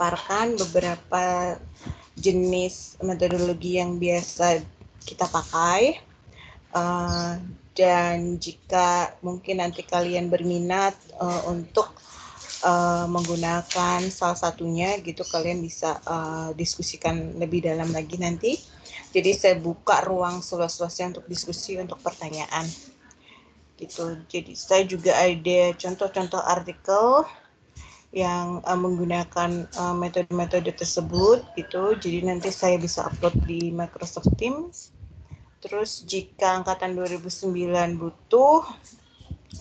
memaparkan beberapa jenis metodologi yang biasa kita pakai. Dan jika mungkin nanti kalian berminat untuk menggunakan salah satunya gitu, kalian bisa diskusikan lebih dalam lagi nanti. Jadi saya buka ruang seluas-luasnya untuk diskusi, untuk pertanyaan gitu. Jadi saya juga ada contoh-contoh artikel yang menggunakan metode-metode tersebut gitu. Jadi nanti saya bisa upload di Microsoft Teams. Terus jika angkatan 2009 butuh,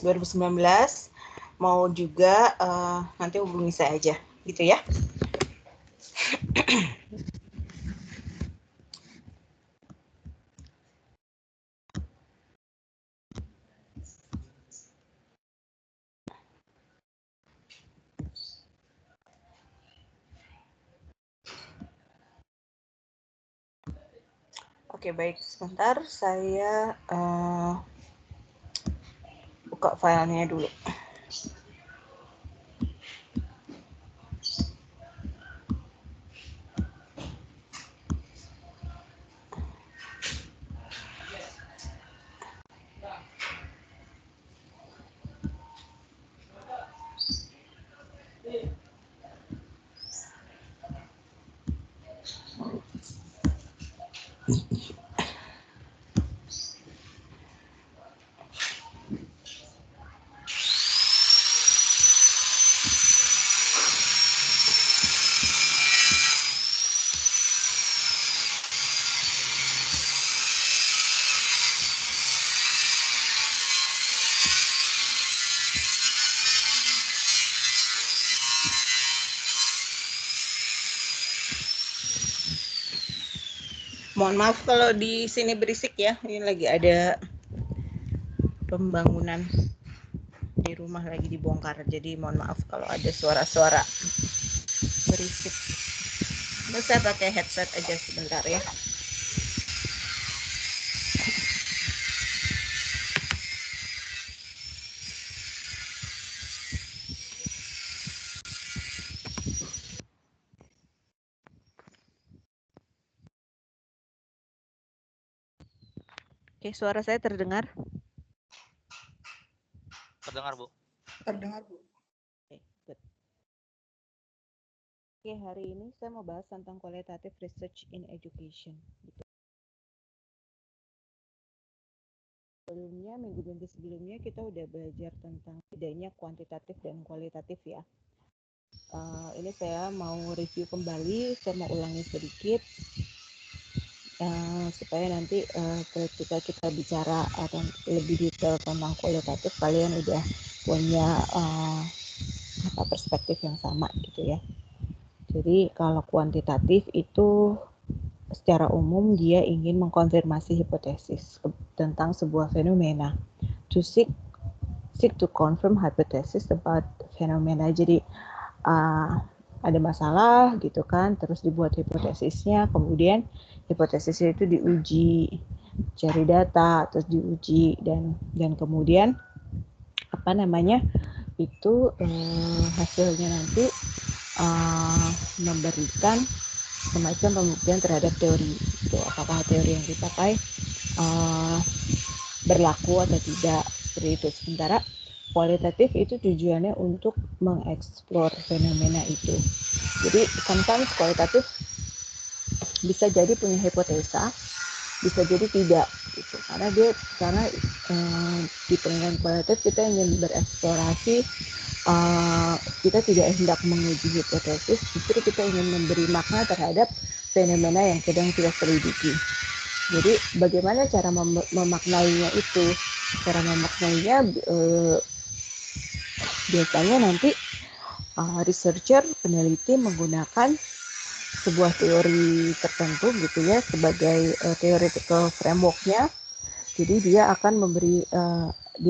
2019 mau juga nanti hubungi saya aja gitu ya. Oke, baik, sebentar saya buka filenya dulu. Mohon maaf kalau di sini berisik ya, ini lagi ada pembangunan di rumah lagi dibongkar, jadi mohon maaf kalau ada suara-suara berisik. Terus saya pakai headset aja sebentar ya. Oke, suara saya terdengar? Terdengar, Bu. Terdengar, Bu. Oke, hari ini saya mau bahas tentang qualitative research in education. Minggu-minggu sebelumnya kita udah belajar tentang bedanya kuantitatif dan kualitatif ya. Ini saya mau review kembali, saya mau ulangi sedikit supaya nanti ketika kita bicara lebih detail tentang kualitatif, kalian udah punya perspektif yang sama gitu ya. Jadi kalau kuantitatif itu secara umum dia ingin mengkonfirmasi hipotesis tentang sebuah fenomena. To seek to confirm hypothesis about fenomena. Jadi ada masalah gitu kan, terus dibuat hipotesisnya, kemudian hipotesisnya itu diuji, cari data, terus diuji dan kemudian itu hasilnya nanti memberikan semacam pembuktian terhadap teori itu, apakah teori yang dipakai berlaku atau tidak, seperti itu. Sementara kualitatif itu tujuannya untuk mengeksplor fenomena itu. Jadi sometimes kualitatif bisa jadi punya hipotesa, bisa jadi tidak gitu. Karena di penelitian kualitatif kita ingin bereksplorasi, kita tidak hendak menguji hipotesis, justru kita ingin memberi makna terhadap fenomena yang sedang kita selidiki. Jadi bagaimana cara memaknainya itu? Cara memaknainya biasanya nanti researcher, peneliti menggunakan sebuah teori tertentu gitu ya sebagai theoretical framework-nya. Jadi dia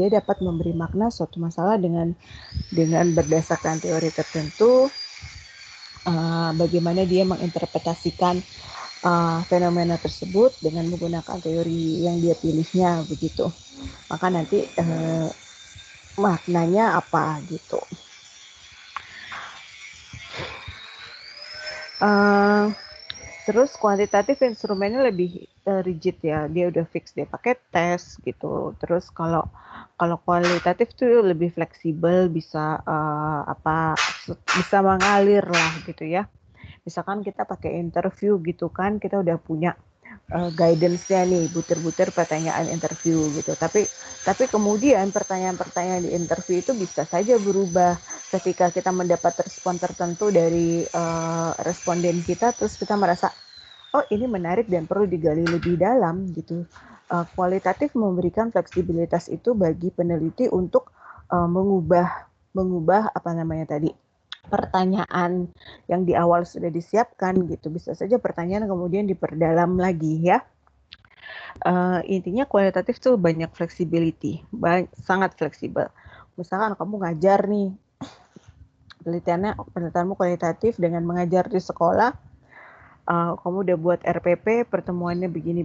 dapat memberi makna suatu masalah dengan berdasarkan teori tertentu, bagaimana dia menginterpretasikan fenomena tersebut dengan menggunakan teori yang dia pilihnya begitu. Maka nanti maknanya apa gitu. Uh, Terus kuantitatif instrumennya lebih rigid ya, dia udah fix, dia pakai tes gitu. Terus kalau kualitatif tuh lebih fleksibel, bisa bisa mengalir lah gitu ya. Misalkan kita pakai interview gitu kan, kita udah punya guidance-nya nih, butir-butir pertanyaan interview gitu. Tapi kemudian pertanyaan-pertanyaan di interview itu bisa saja berubah ketika kita mendapat respon tertentu dari responden kita, terus kita merasa oh ini menarik dan perlu digali lebih dalam gitu. Kualitatif memberikan fleksibilitas itu bagi peneliti untuk mengubah apa namanya tadi, pertanyaan yang di awal sudah disiapkan gitu. Bisa saja pertanyaan kemudian diperdalam lagi ya. Intinya kualitatif tuh banyak flexibility, sangat fleksibel. Misalkan kamu ngajar nih, penelitianmu kualitatif dengan mengajar di sekolah, kamu udah buat RPP, pertemuannya begini,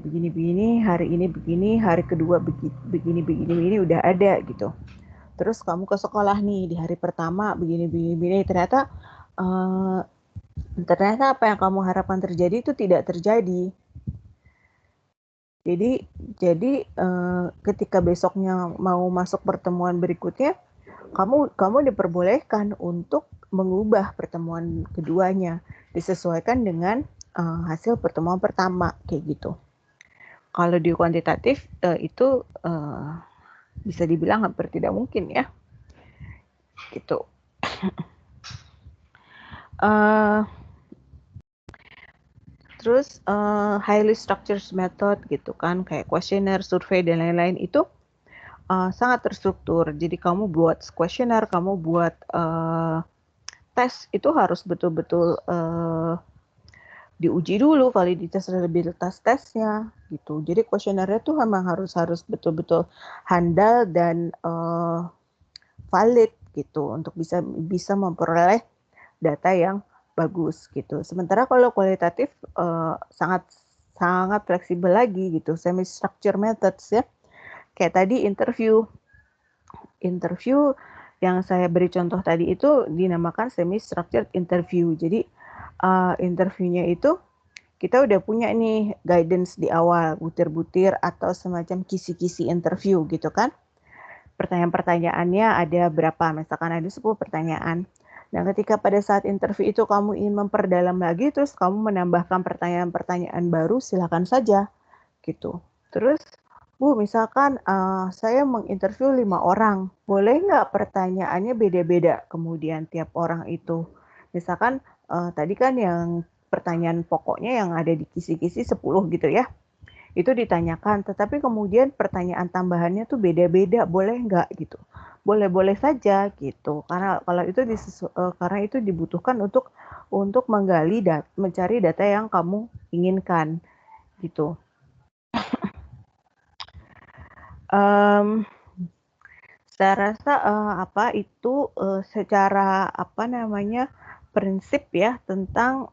hari ini begini, hari kedua begini, udah ada gitu. Terus kamu ke sekolah nih, di hari pertama begini, ternyata apa yang kamu harapkan terjadi itu tidak terjadi. Jadi ketika besoknya mau masuk pertemuan berikutnya, kamu diperbolehkan untuk mengubah pertemuan keduanya, disesuaikan dengan hasil pertemuan pertama kayak gitu. Kalau di kuantitatif itu bisa dibilang hampir tidak mungkin ya, gitu. Terus highly structured method gitu kan, kayak kuesioner, survei dan lain-lain itu sangat terstruktur. Jadi kamu buat kuesioner, kamu buat tes itu harus betul-betul diuji dulu validitas reliabilitas tesnya gitu. Jadi kuesionernya tuh memang harus betul-betul handal dan valid gitu untuk bisa memperoleh data yang bagus gitu. Sementara kalau kualitatif sangat fleksibel lagi gitu, semi structure methods ya. Kayak tadi interview yang saya beri contoh tadi itu dinamakan semi structured interview. Jadi interviewnya itu kita udah punya nih guidance di awal, butir-butir atau semacam kisi-kisi interview gitu kan. Pertanyaan-pertanyaannya ada berapa, misalkan ada 10 pertanyaan. Nah, ketika pada saat interview itu kamu ingin memperdalam lagi, terus kamu menambahkan pertanyaan-pertanyaan baru, silakan saja gitu. Terus, Bu, misalkan saya menginterview 5 orang, boleh nggak pertanyaannya beda-beda kemudian tiap orang itu? Misalkan tadi kan yang pertanyaan pokoknya yang ada di kisi-kisi 10 gitu ya, itu ditanyakan, tetapi kemudian pertanyaan tambahannya tuh beda-beda, boleh nggak gitu? Boleh-boleh saja gitu, karena kalau itu karena itu dibutuhkan untuk mencari data yang kamu inginkan gitu. Saya rasa itu secara prinsip ya tentang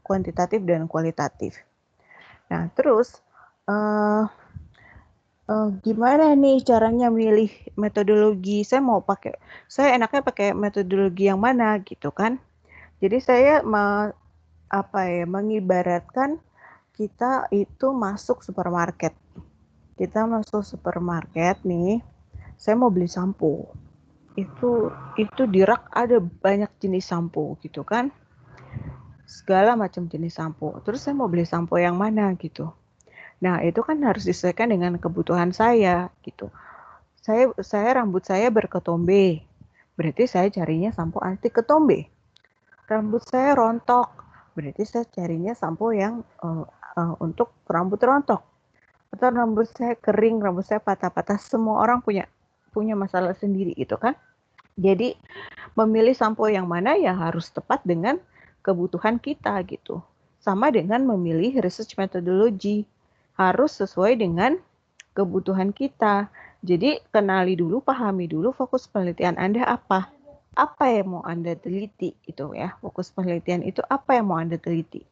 kuantitatif dan kualitatif. Nah terus gimana nih caranya milih metodologi? Saya enaknya pakai metodologi yang mana gitu kan? Jadi saya mengibaratkan kita itu masuk supermarket. Kita masuk supermarket nih, saya mau beli sampo. Itu di rak ada banyak jenis sampo gitu kan? Segala macam jenis sampo. Terus saya mau beli sampo yang mana gitu. Nah, itu kan harus disesuaikan dengan kebutuhan saya gitu. Saya rambut saya berketombe. Berarti saya carinya sampo anti ketombe. Rambut saya rontok. Berarti saya carinya sampo yang untuk rambut rontok. Atau rambut saya kering, rambut saya patah-patah. Semua orang punya masalah sendiri gitu kan. Jadi memilih sampo yang mana ya harus tepat dengan kebutuhan kita gitu. Sama dengan memilih research methodology. Harus sesuai dengan kebutuhan kita. Jadi kenali dulu, pahami dulu fokus penelitian Anda apa. Apa yang mau Anda teliti itu ya. Fokus penelitian itu apa yang mau Anda teliti.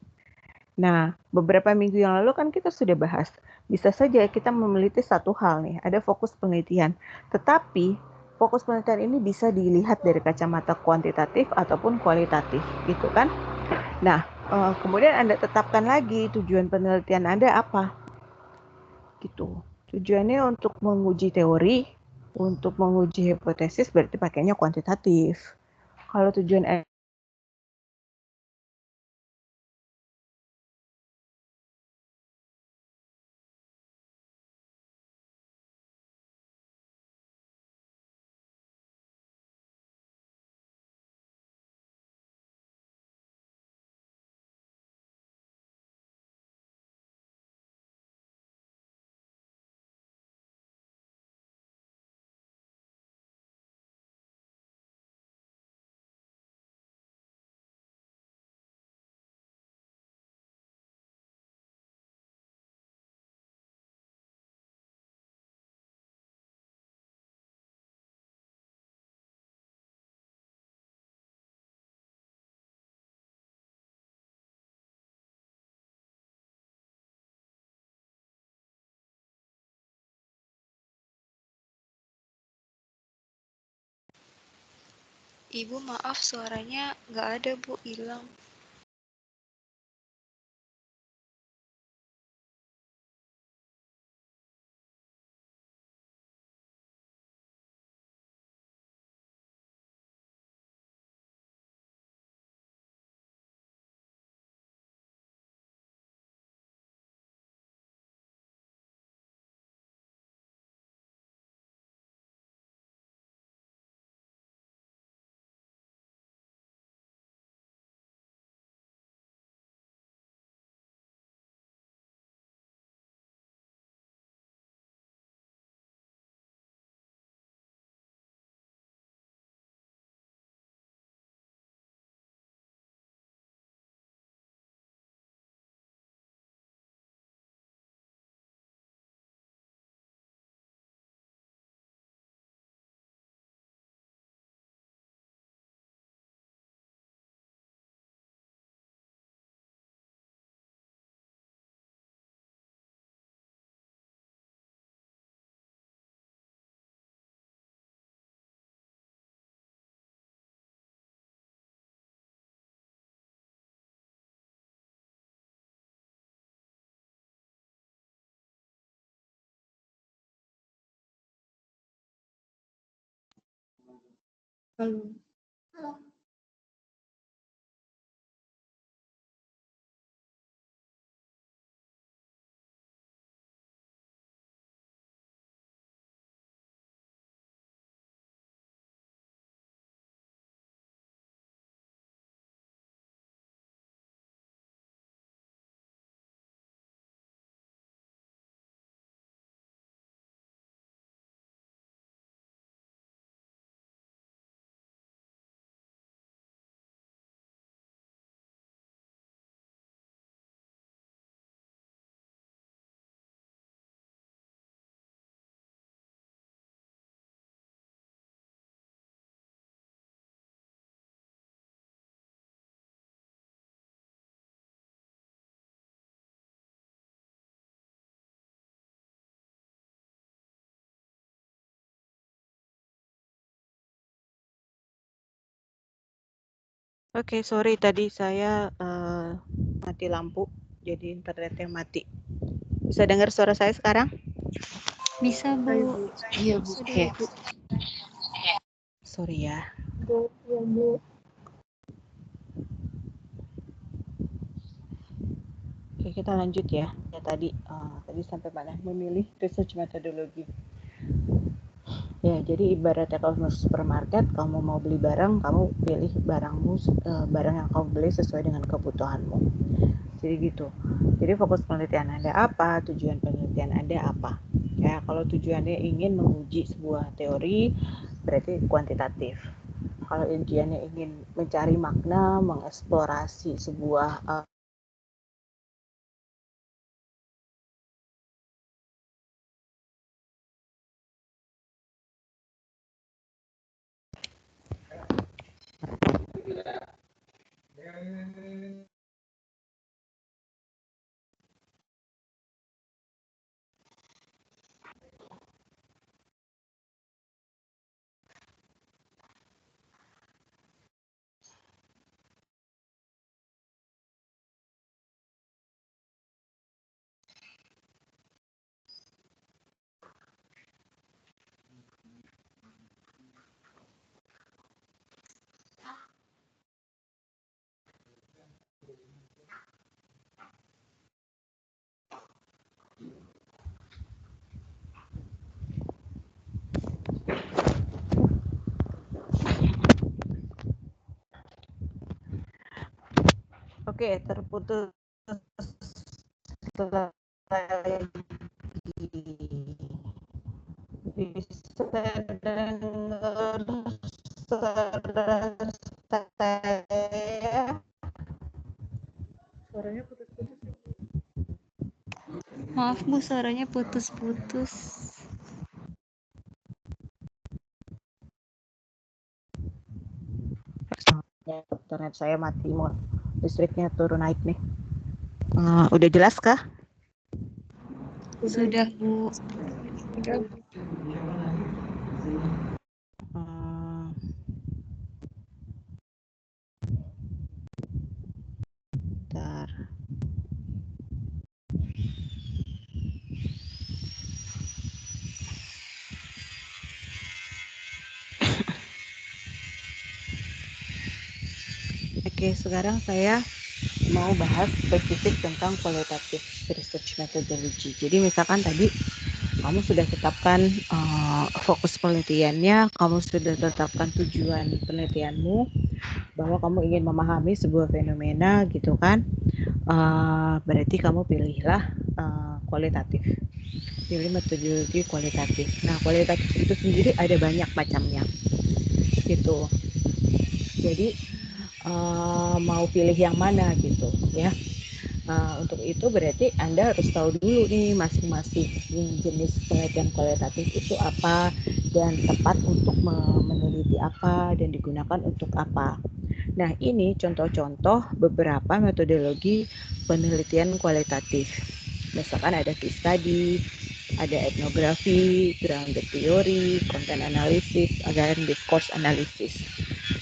Nah, beberapa minggu yang lalu kan kita sudah bahas. Bisa saja kita meneliti satu hal nih, ada fokus penelitian. Tetapi fokus penelitian ini bisa dilihat dari kacamata kuantitatif ataupun kualitatif, gitu kan? Nah, Kemudian Anda tetapkan lagi tujuan penelitian Anda apa, gitu. Tujuannya untuk menguji teori, untuk menguji hipotesis berarti pakainya kuantitatif. Kalau tujuan Ibu maaf suaranya nggak ada Bu, hilang. Halo. Oke, sorry tadi saya mati lampu, jadi internetnya mati. Bisa dengar suara saya sekarang? Bisa Bu. Iya Bu. Sudah Oke. Bu. Sorry ya. Ya Bu. Oke, kita lanjut ya. Ya tadi sampai mana? Memilih research methodology. Ya, jadi ibaratnya kalau masuk supermarket, kamu mau beli barang, kamu pilih barang yang kamu beli sesuai dengan kebutuhanmu. Jadi gitu. Jadi fokus penelitian Anda apa, tujuan penelitian Anda apa. Ya, kalau tujuannya ingin menguji sebuah teori, berarti kuantitatif. Kalau ujiannya ingin mencari makna, mengeksplorasi sebuah Oke, terputus lagi. Bisa dengar suara saya? Suaranya putus-putus. Maaf Bu, suaranya putus-putus. Ya, internet saya mati, mau listriknya turun naik nih. Udah jelas kah? Sudah Bu. Bentar. Oke, sekarang saya mau bahas spesifik tentang qualitative research methodology. Jadi misalkan tadi kamu sudah tetapkan fokus penelitiannya, kamu sudah tetapkan tujuan penelitianmu, bahwa kamu ingin memahami sebuah fenomena gitu kan, berarti kamu pilihlah kualitatif, pilih metodologi kualitatif. Nah, kualitatif itu sendiri ada banyak macamnya gitu. Jadi mau pilih yang mana gitu ya. Untuk itu berarti Anda harus tahu dulu nih masing-masing jenis penelitian kualitatif itu apa dan tepat untuk meneliti apa dan digunakan untuk apa. Nah, ini contoh-contoh beberapa metodologi penelitian kualitatif. Misalkan ada case study, ada etnografi, grounded theory, content analysis, dan discourse analysis.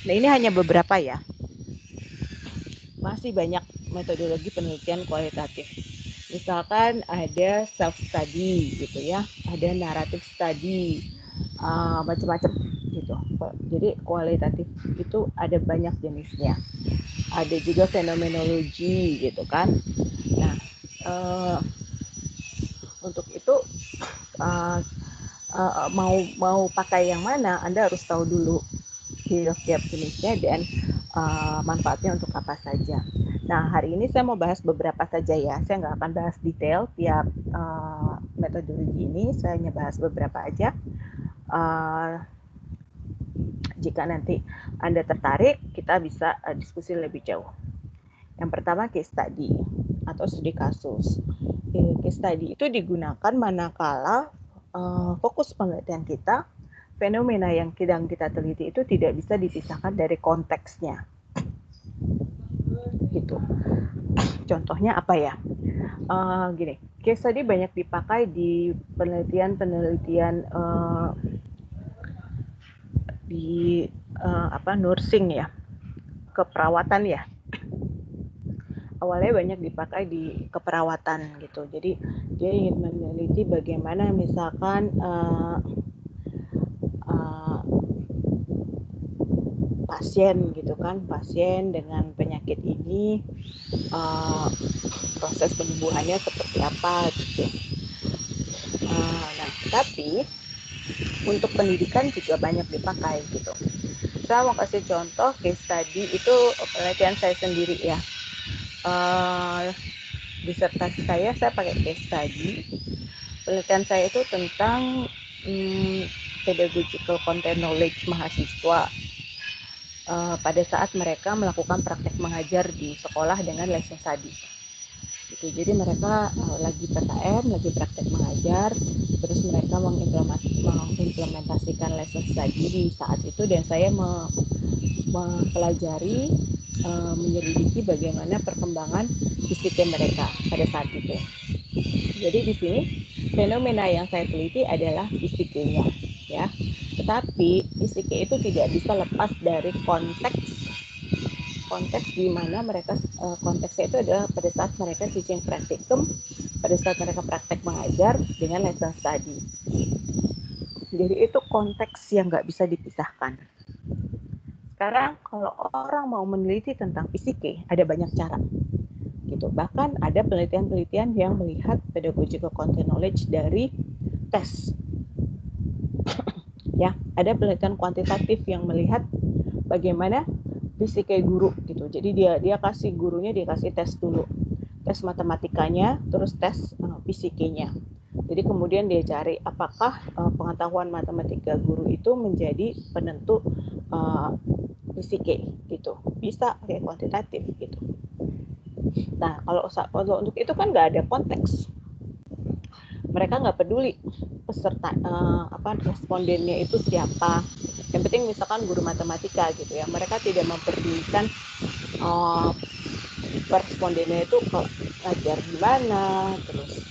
Nah, ini hanya beberapa ya. Masih banyak metodologi penelitian kualitatif. Misalkan ada self study gitu ya, ada narrative study, macam-macam gitu. Jadi kualitatif itu ada banyak jenisnya. Ada juga fenomenologi gitu kan. Nah, untuk itu mau pakai yang mana, Anda harus tahu dulu tiap jenisnya dan manfaatnya untuk apa saja. Nah, hari ini saya mau bahas beberapa saja ya. Saya nggak akan bahas detail tiap metodologi ini. Saya hanya bahas beberapa aja. Jika nanti Anda tertarik, kita bisa diskusi lebih jauh. Yang pertama case study atau studi kasus. Case study itu digunakan manakala fokus penelitian kita, fenomena yang sedang kita teliti itu tidak bisa dipisahkan dari konteksnya. Gitu. Contohnya apa ya? Gini, case study banyak dipakai di penelitian-penelitian di nursing ya, keperawatan ya. Awalnya banyak dipakai di keperawatan gitu. Jadi dia ingin meneliti bagaimana misalkan pasien gitu kan, pasien dengan penyakit ini proses penyembuhannya seperti apa gitu. Nah, tapi untuk pendidikan juga banyak dipakai gitu. Saya mau kasih contoh case study itu penelitian saya sendiri ya. Disertasi saya pakai case study. Penelitian saya itu tentang pedagogical content knowledge mahasiswa pada saat mereka melakukan praktek mengajar di sekolah dengan lesson study. Gitu. Jadi mereka lagi PKM, lagi praktek mengajar, terus mereka mengimplementasikan lesson study di saat itu, dan saya mempelajari, menyelidiki bagaimana perkembangan psikis mereka pada saat itu. Jadi di sini fenomena yang saya teliti adalah psikisnya, ya. Tetapi psikis itu tidak bisa lepas dari konteks di mana mereka konteksnya itu adalah pada saat mereka teaching practicum, pada saat mereka praktek mengajar dengan lesson study. Jadi itu konteks yang nggak bisa dipisahkan. Sekarang kalau orang mau meneliti tentang psikis, ada banyak cara. Gitu. Bahkan ada penelitian-penelitian yang melihat pedagogical content knowledge dari tes. Ya, ada penelitian kuantitatif yang melihat bagaimana fisika guru gitu. Jadi dia kasih gurunya dia kasih tes dulu, tes matematikanya, terus tes fisikanya. Jadi kemudian dia cari apakah pengetahuan matematika guru itu menjadi penentu fisika gitu. Bisa kayak kuantitatif gitu. Nah kalau untuk itu kan nggak ada konteks. Mereka nggak peduli peserta respondennya itu siapa. Yang penting misalkan guru matematika gitu ya, mereka tidak memperdulikan respondennya itu ngajar di mana, terus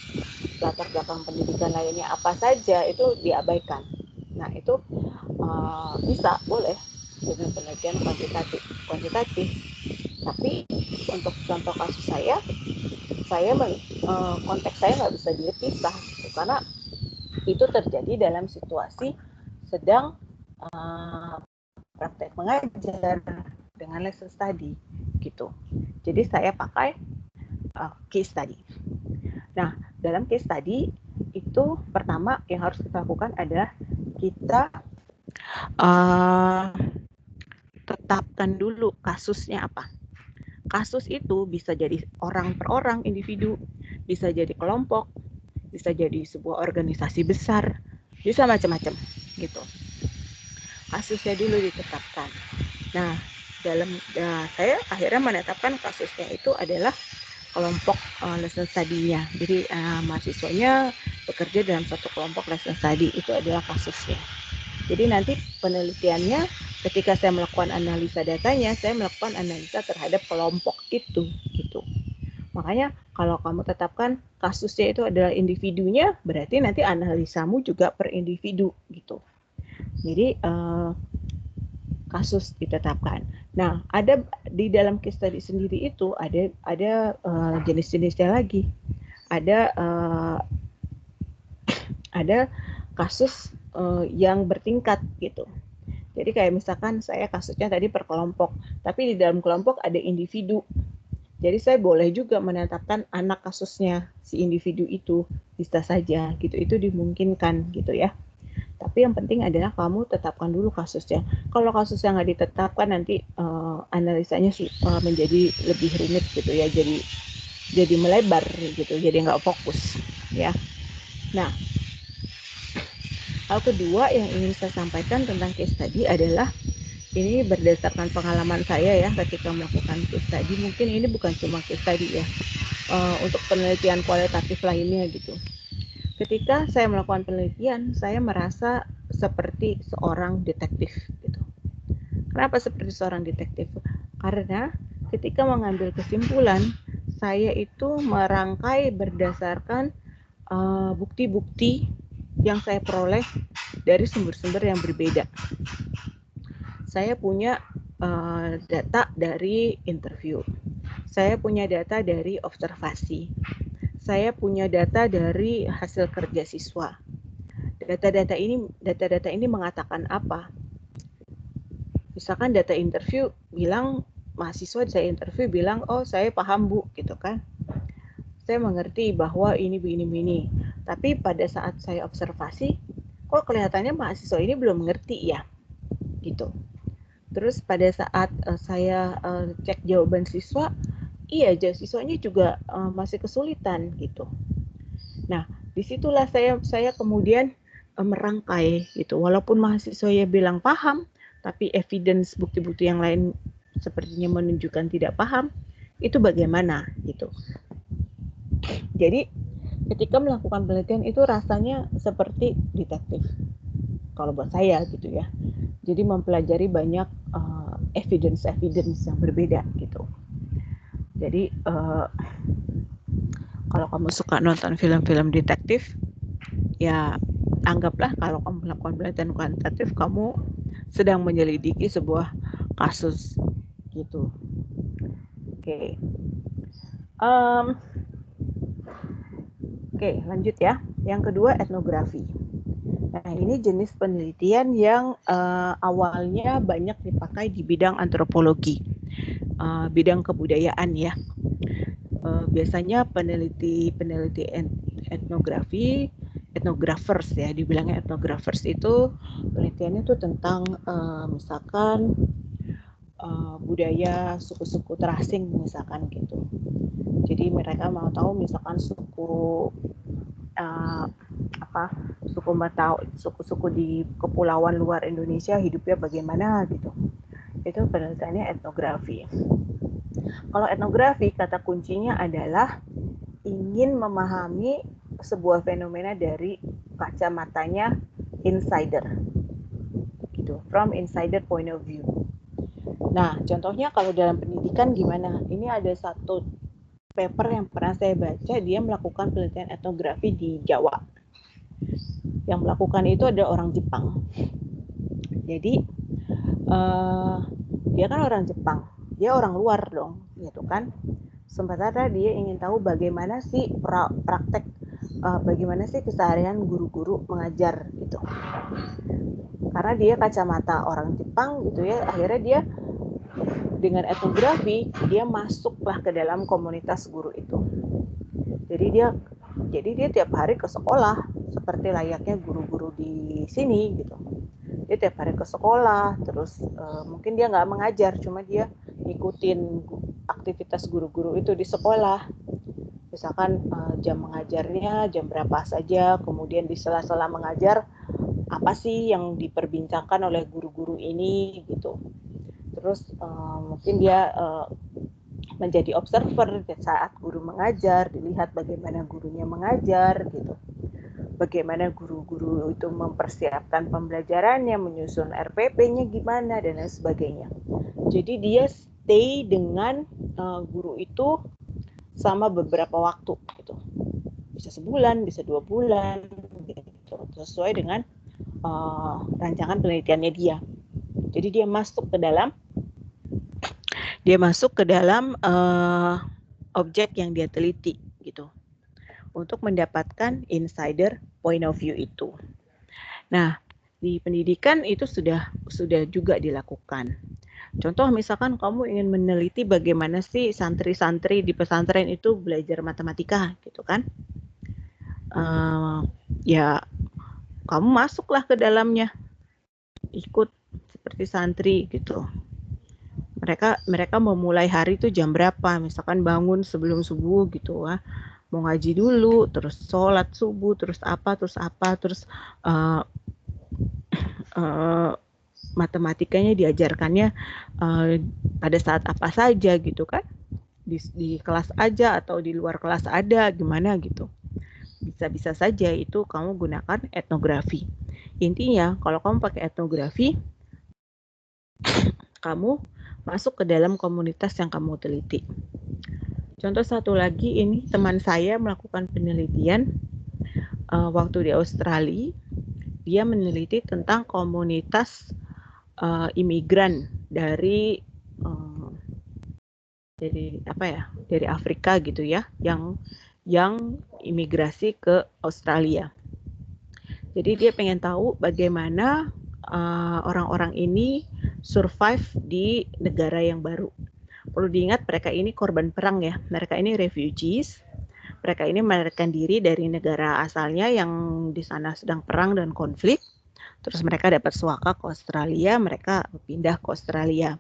latar belakang pendidikan lainnya apa saja, itu diabaikan. Nah itu bisa boleh dengan penelitian kuantitatif. Tapi untuk contoh kasus saya konteks saya nggak bisa dipisah gitu, karena itu terjadi dalam situasi sedang praktek mengajar dengan lesson study gitu. Jadi saya pakai case study. Nah, dalam case study itu pertama yang harus kita lakukan adalah kita tetapkan dulu kasusnya apa. Kasus itu bisa jadi orang per orang, individu, bisa jadi kelompok, bisa jadi sebuah organisasi besar, bisa macam-macam gitu. Kasusnya dulu ditetapkan. Nah, saya akhirnya menetapkan kasusnya itu adalah kelompok lesson study-nya. Jadi mahasiswanya bekerja dalam satu kelompok lesson study, itu adalah kasusnya. Jadi nanti penelitiannya ketika saya melakukan analisa datanya, saya melakukan analisa terhadap kelompok itu gitu. Makanya kalau kamu tetapkan kasusnya itu adalah individunya, berarti nanti analisamu juga per individu gitu. Jadi kasus ditetapkan. Nah, ada di dalam case study sendiri itu ada jenis-jenisnya lagi. Ada kasus yang bertingkat gitu. Jadi kayak misalkan saya kasusnya tadi per kelompok, tapi di dalam kelompok ada individu. Jadi saya boleh juga menetapkan anak kasusnya si individu itu, bisa saja gitu. Itu dimungkinkan gitu ya. Tapi yang penting adalah kamu tetapkan dulu kasusnya. Kalau kasusnya nggak ditetapkan nanti analisanya menjadi lebih rumit gitu ya. Jadi melebar gitu. Jadi nggak fokus ya. Nah, hal kedua yang ingin saya sampaikan tentang case study adalah ini berdasarkan pengalaman saya ya ketika melakukan case study. Mungkin ini bukan cuma case study ya, untuk penelitian kualitatif lainnya gitu. Ketika saya melakukan penelitian, saya merasa seperti seorang detektif gitu. Kenapa seperti seorang detektif? Karena ketika mengambil kesimpulan, saya itu merangkai berdasarkan bukti-bukti yang saya peroleh dari sumber-sumber yang berbeda. Saya punya data dari interview, saya punya data dari observasi, saya punya data dari hasil kerja siswa. Data-data ini mengatakan apa? Misalkan data interview bilang, mahasiswa saya interview bilang, oh saya paham Bu, gitu kan. Saya mengerti bahwa ini. Tapi pada saat saya observasi, kok kelihatannya mahasiswa ini belum mengerti ya, gitu. Terus pada saat saya cek jawaban siswa, iya siswanya juga masih kesulitan gitu. Nah, disitulah saya kemudian merangkai gitu. Walaupun mahasiswa ya bilang paham, tapi evidence bukti-bukti yang lain sepertinya menunjukkan tidak paham. Itu bagaimana gitu. Jadi ketika melakukan penelitian itu rasanya seperti detektif. Kalau buat saya gitu ya. Jadi mempelajari banyak evidence yang berbeda gitu. Jadi kalau kamu suka nonton film-film detektif, ya anggaplah kalau kamu melakukan penelitian kuantitatif, kamu sedang menyelidiki sebuah kasus gitu. Oke. Oke, lanjut ya. Yang kedua, etnografi. Nah, ini jenis penelitian yang awalnya banyak dipakai di bidang antropologi, bidang kebudayaan ya. Biasanya peneliti etnografi, etnographers ya, dibilangnya etnographers itu penelitiannya itu tentang misalkan budaya suku-suku terasing misalkan gitu. Jadi mereka mau tahu misalkan suku suku-suku di kepulauan luar Indonesia hidupnya bagaimana gitu. Itu penelitiannya etnografi. Kalau etnografi kata kuncinya adalah ingin memahami sebuah fenomena dari kacamatanya insider gitu, from insider point of view. Nah, contohnya kalau dalam pendidikan gimana? Ini ada satu paper yang pernah saya baca, dia melakukan penelitian etnografi di Jawa. Yang melakukan itu ada orang Jepang. Jadi dia kan orang Jepang, dia orang luar dong, gitu kan. Sementara dia ingin tahu bagaimana sih praktek, bagaimana sih keseharian guru-guru mengajar gitu. Karena dia kacamata orang Jepang gitu ya, akhirnya dia dengan etnografi dia masuklah ke dalam komunitas guru itu. Jadi dia tiap hari ke sekolah seperti layaknya guru-guru di sini gitu. Dia tiap hari ke sekolah, terus mungkin dia nggak mengajar, cuma dia ngikutin aktivitas guru-guru itu di sekolah. Misalkan jam mengajarnya jam berapa saja, kemudian di sela-sela mengajar apa sih yang diperbincangkan oleh guru-guru ini gitu. Terus mungkin dia menjadi observer saat guru mengajar, dilihat bagaimana gurunya mengajar gitu. Bagaimana guru-guru itu mempersiapkan pembelajarannya, menyusun RPP-nya gimana dan lain sebagainya. Jadi dia stay dengan guru itu sama beberapa waktu gitu. Bisa sebulan, bisa 2 bulan gitu. Sesuai dengan rancangan penelitiannya dia. Jadi dia masuk ke dalam objek yang dia teliti gitu, untuk mendapatkan insider point of view itu. Nah, di pendidikan itu sudah juga dilakukan. Contoh misalkan kamu ingin meneliti bagaimana sih santri-santri di pesantren itu belajar matematika gitu kan. Ya kamu masuklah ke dalamnya, ikut seperti santri gitu. Mereka memulai hari itu jam berapa, misalkan bangun sebelum subuh gitu ya, mau ngaji dulu, terus sholat subuh, terus matematikanya diajarkannya pada saat apa saja gitu kan, di kelas aja atau di luar kelas ada gimana gitu. Bisa saja itu kamu gunakan etnografi. Intinya kalau kamu pakai etnografi, kamu masuk ke dalam komunitas yang kamu teliti. Contoh satu lagi, ini teman saya melakukan penelitian waktu di Australia. Dia meneliti tentang komunitas imigran dari Afrika gitu ya, yang imigrasi ke Australia. Jadi dia pengen tahu bagaimana orang-orang ini survive di negara yang baru. Perlu diingat mereka ini korban perang ya, mereka ini refugees. Mereka ini melarikan diri dari negara asalnya yang di sana sedang perang dan konflik. Terus mereka dapat suaka ke Australia, mereka pindah ke Australia.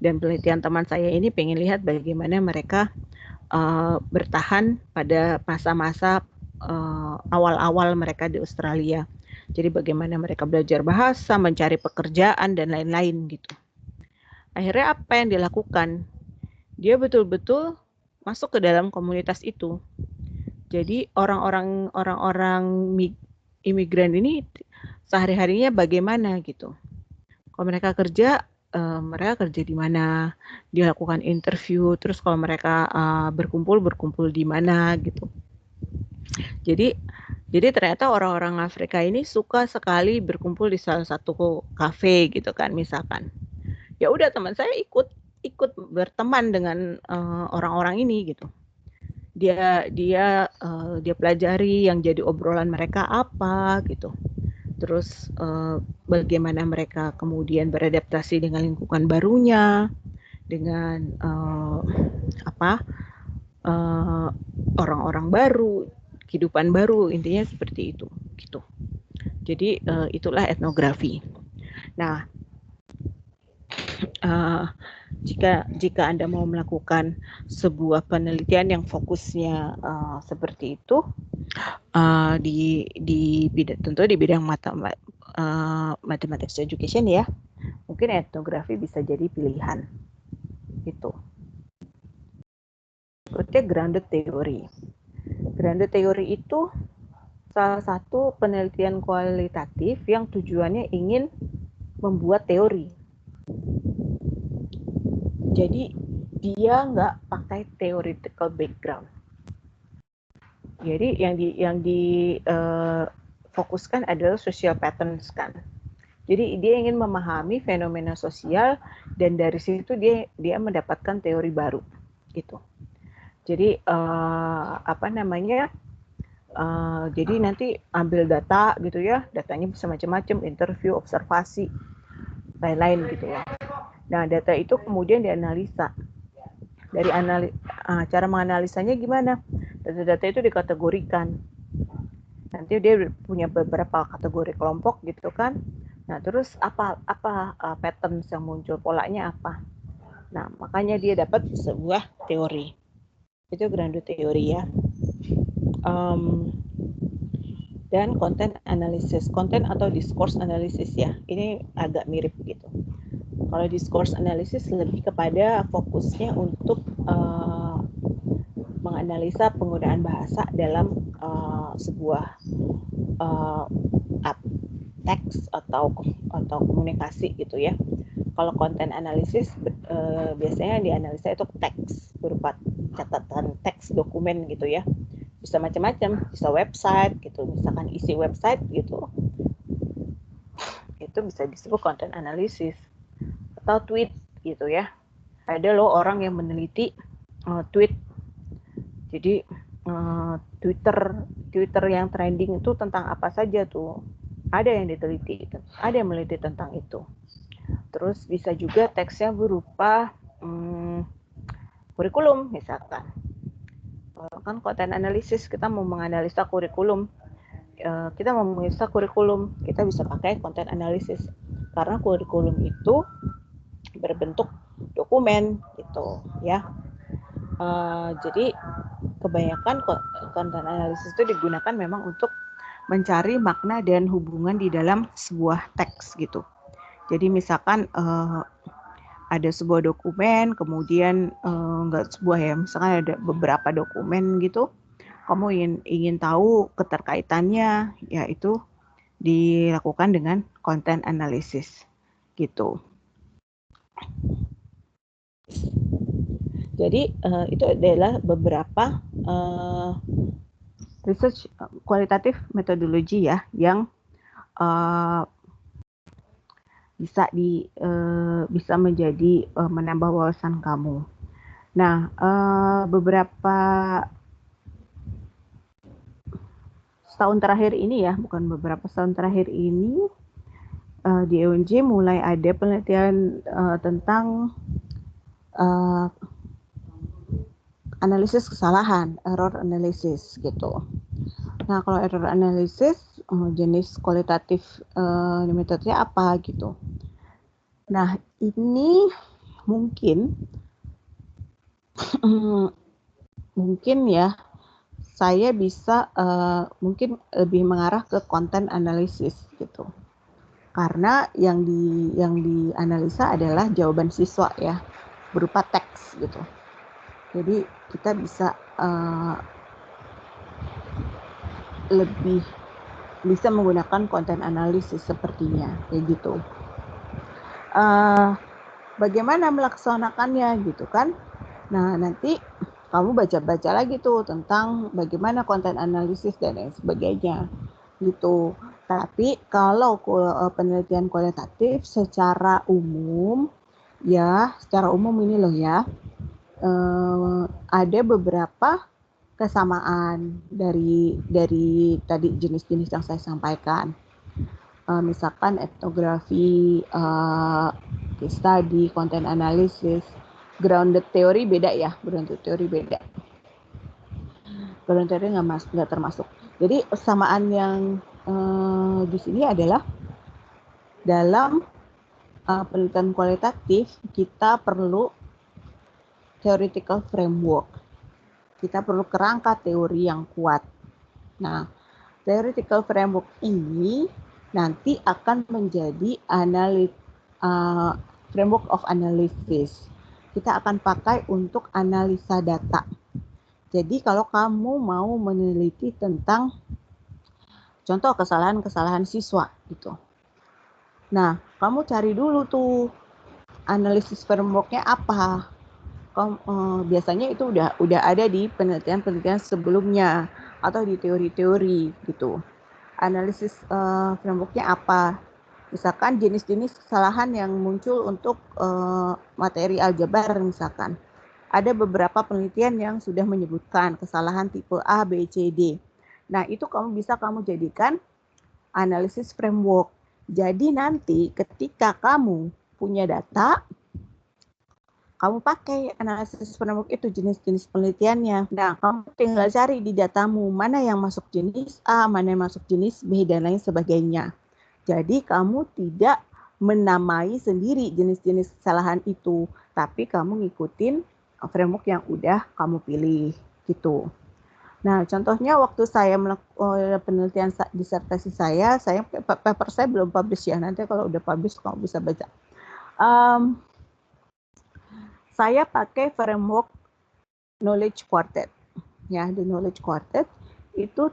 Dan penelitian teman saya ini pengen lihat bagaimana mereka bertahan pada masa-masa awal-awal mereka di Australia. Jadi bagaimana mereka belajar bahasa, mencari pekerjaan, dan lain-lain gitu. Akhirnya apa yang dilakukan? Dia betul-betul masuk ke dalam komunitas itu. Jadi orang-orang imigran ini sehari-harinya bagaimana gitu. Kalau mereka kerja di mana, dia lakukan interview, terus kalau mereka berkumpul di mana gitu. Jadi ternyata orang-orang Afrika ini suka sekali berkumpul di salah satu kafe gitu kan misalkan. Ya udah teman saya ikut berteman dengan orang-orang ini gitu. Dia pelajari yang jadi obrolan mereka apa gitu. Terus bagaimana mereka kemudian beradaptasi dengan lingkungan barunya, dengan orang-orang baru, kehidupan baru, intinya seperti itu gitu. Jadi itulah etnografi. Nah, jika Anda mau melakukan sebuah penelitian yang fokusnya seperti itu, tentu di bidang mathematics education ya, mungkin etnografi bisa jadi pilihan gitu. Berikutnya grounded theory. Grounded theory itu salah satu penelitian kualitatif yang tujuannya ingin membuat teori. Jadi dia nggak pakai theoretical background. Jadi yang fokuskan adalah social patterns kan. Jadi dia ingin memahami fenomena sosial dan dari situ dia mendapatkan teori baru gitu. Jadi jadi nanti ambil data gitu ya, datanya bisa macam-macam, interview, observasi, lain-lain gitu ya. Nah data itu kemudian dianalisa. Dari cara menganalisanya gimana? Data-data itu dikategorikan. Nanti dia punya beberapa kategori kelompok gitu kan. Nah terus apa pattern yang muncul, polanya apa? Nah makanya dia dapat sebuah teori. Itu grounded teori ya. Dan content analysis, konten atau discourse analysis ya, ini agak mirip gitu. Kalau discourse analysis lebih kepada fokusnya untuk menganalisa penggunaan bahasa dalam sebuah teks atau komunikasi gitu ya. Kalau konten analisis biasanya dianalisa itu teks berupa catatan teks dokumen gitu ya. Bisa macam-macam, bisa website gitu, misalkan isi website gitu, itu bisa disebut content analysis. Atau tweet gitu ya, ada loh orang yang meneliti tweet, jadi Twitter yang trending itu tentang apa saja tuh, ada yang diteliti, ada yang meneliti tentang itu. Terus bisa juga teksnya berupa kurikulum misalkan. Kan konten analisis kita mau menganalisa kurikulum, kita mau menganalisa kurikulum, kita bisa pakai konten analisis karena kurikulum itu berbentuk dokumen gitu ya. Jadi kebanyakan konten analisis itu digunakan memang untuk mencari makna dan hubungan di dalam sebuah teks gitu. Jadi misalkan ada sebuah dokumen, kemudian nggak sebuah ya, misalkan ada beberapa dokumen gitu, kamu ingin tahu keterkaitannya, yaitu dilakukan dengan konten analisis gitu. Jadi itu adalah beberapa research kualitatif metodologi ya yang bisa menjadi menambah wawasan kamu. Nah, beberapa tahun terakhir ini ya, bukan beberapa tahun terakhir ini di EUNJ mulai ada penelitian tentang analisis kesalahan, error analysis gitu. Nah, kalau error analysis jenis kualitatif metodenya apa gitu. Nah, ini mungkin ya saya bisa mungkin lebih mengarah ke konten analisis gitu. Karena yang dianalisa adalah jawaban siswa ya, berupa teks gitu. Jadi kita bisa lebih bisa menggunakan konten analisis sepertinya kayak gitu. Bagaimana melaksanakannya gitu kan? Nah nanti kamu baca-baca lagi tuh tentang bagaimana konten analisis dan lain sebagainya gitu. Tapi kalau penelitian kualitatif secara umum ini loh ya, ada beberapa kesamaan dari tadi jenis-jenis yang saya sampaikan. Misalkan etnografi, case study, content analysis, grounded theory beda ya, grounded theory beda. Grounded theory nggak termasuk. Jadi kesamaan yang di sini adalah dalam penelitian kualitatif, kita perlu theoretical framework. Kita perlu kerangka teori yang kuat. Nah, theoretical framework ini nanti akan menjadi framework of analysis. Kita akan pakai untuk analisa data. Jadi kalau kamu mau meneliti tentang contoh kesalahan-kesalahan siswa gitu. Nah, kamu cari dulu tuh analisis framework-nya apa. Biasanya itu udah ada di penelitian-penelitian sebelumnya atau di teori-teori gitu. Analisis framework-nya apa? Misalkan jenis-jenis kesalahan yang muncul untuk materi aljabar misalkan. Ada beberapa penelitian yang sudah menyebutkan kesalahan tipe A, B, C, D. Nah, itu bisa kamu jadikan analisis framework. Jadi nanti ketika kamu punya data, kamu pakai analisis framework itu jenis-jenis penelitiannya. Nah, kamu tinggal cari di datamu mana yang masuk jenis A, mana yang masuk jenis B, dan lain sebagainya. Jadi kamu tidak menamai sendiri jenis-jenis kesalahan itu, tapi kamu ngikutin framework yang udah kamu pilih gitu. Nah, contohnya waktu saya melakukan penelitian disertasi saya paper saya belum publish ya. Nanti kalau udah publish kamu bisa baca. Saya pakai framework Knowledge Quartet. Ya, the Knowledge Quartet itu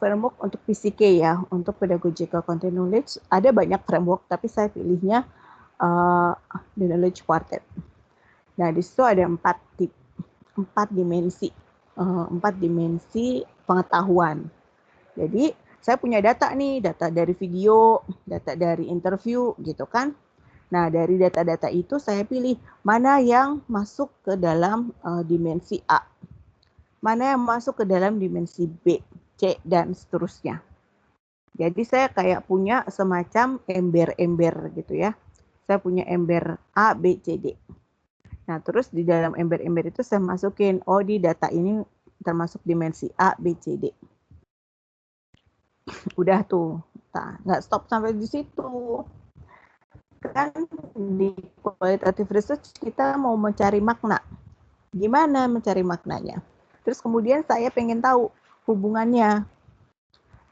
framework untuk PCK ya, untuk Pedagogical Content Knowledge. Ada banyak framework, tapi saya pilihnya the Knowledge Quartet. Nah, di situ ada 4 dimensi pengetahuan. Jadi, saya punya data nih, data dari video, data dari interview, gitu kan. Nah, dari data-data itu saya pilih mana yang masuk ke dalam dimensi A, mana yang masuk ke dalam dimensi B, C, dan seterusnya. Jadi, saya kayak punya semacam ember-ember gitu ya. Saya punya ember A, B, C, D. Nah, terus di dalam ember-ember itu saya masukin, oh di data ini termasuk dimensi A, B, C, D. Udah tuh, nah, nggak stop sampai di situ. Kan di qualitative research kita mau mencari makna. Gimana mencari maknanya? Terus kemudian saya pengen tahu hubungannya.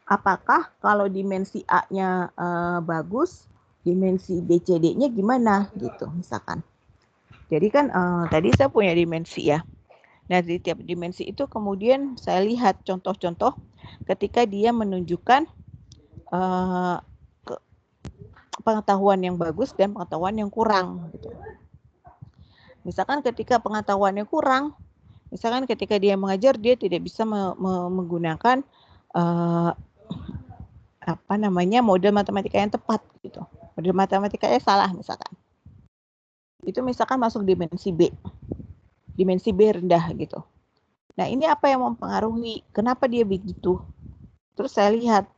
Apakah kalau dimensi A-nya bagus, dimensi B, C, D-nya gimana gitu misalkan. Jadi kan tadi saya punya dimensi ya. Nah, di tiap dimensi itu kemudian saya lihat contoh-contoh ketika dia menunjukkan pengetahuan yang bagus dan pengetahuan yang kurang. Gitu. Misalkan ketika pengetahuannya kurang, misalkan ketika dia mengajar dia tidak bisa menggunakan model matematika yang tepat gitu. Model matematikanya salah misalkan. Itu misalkan masuk dimensi B. Dimensi B rendah gitu. Nah, ini apa yang mempengaruhi? Kenapa dia begitu? Terus saya lihat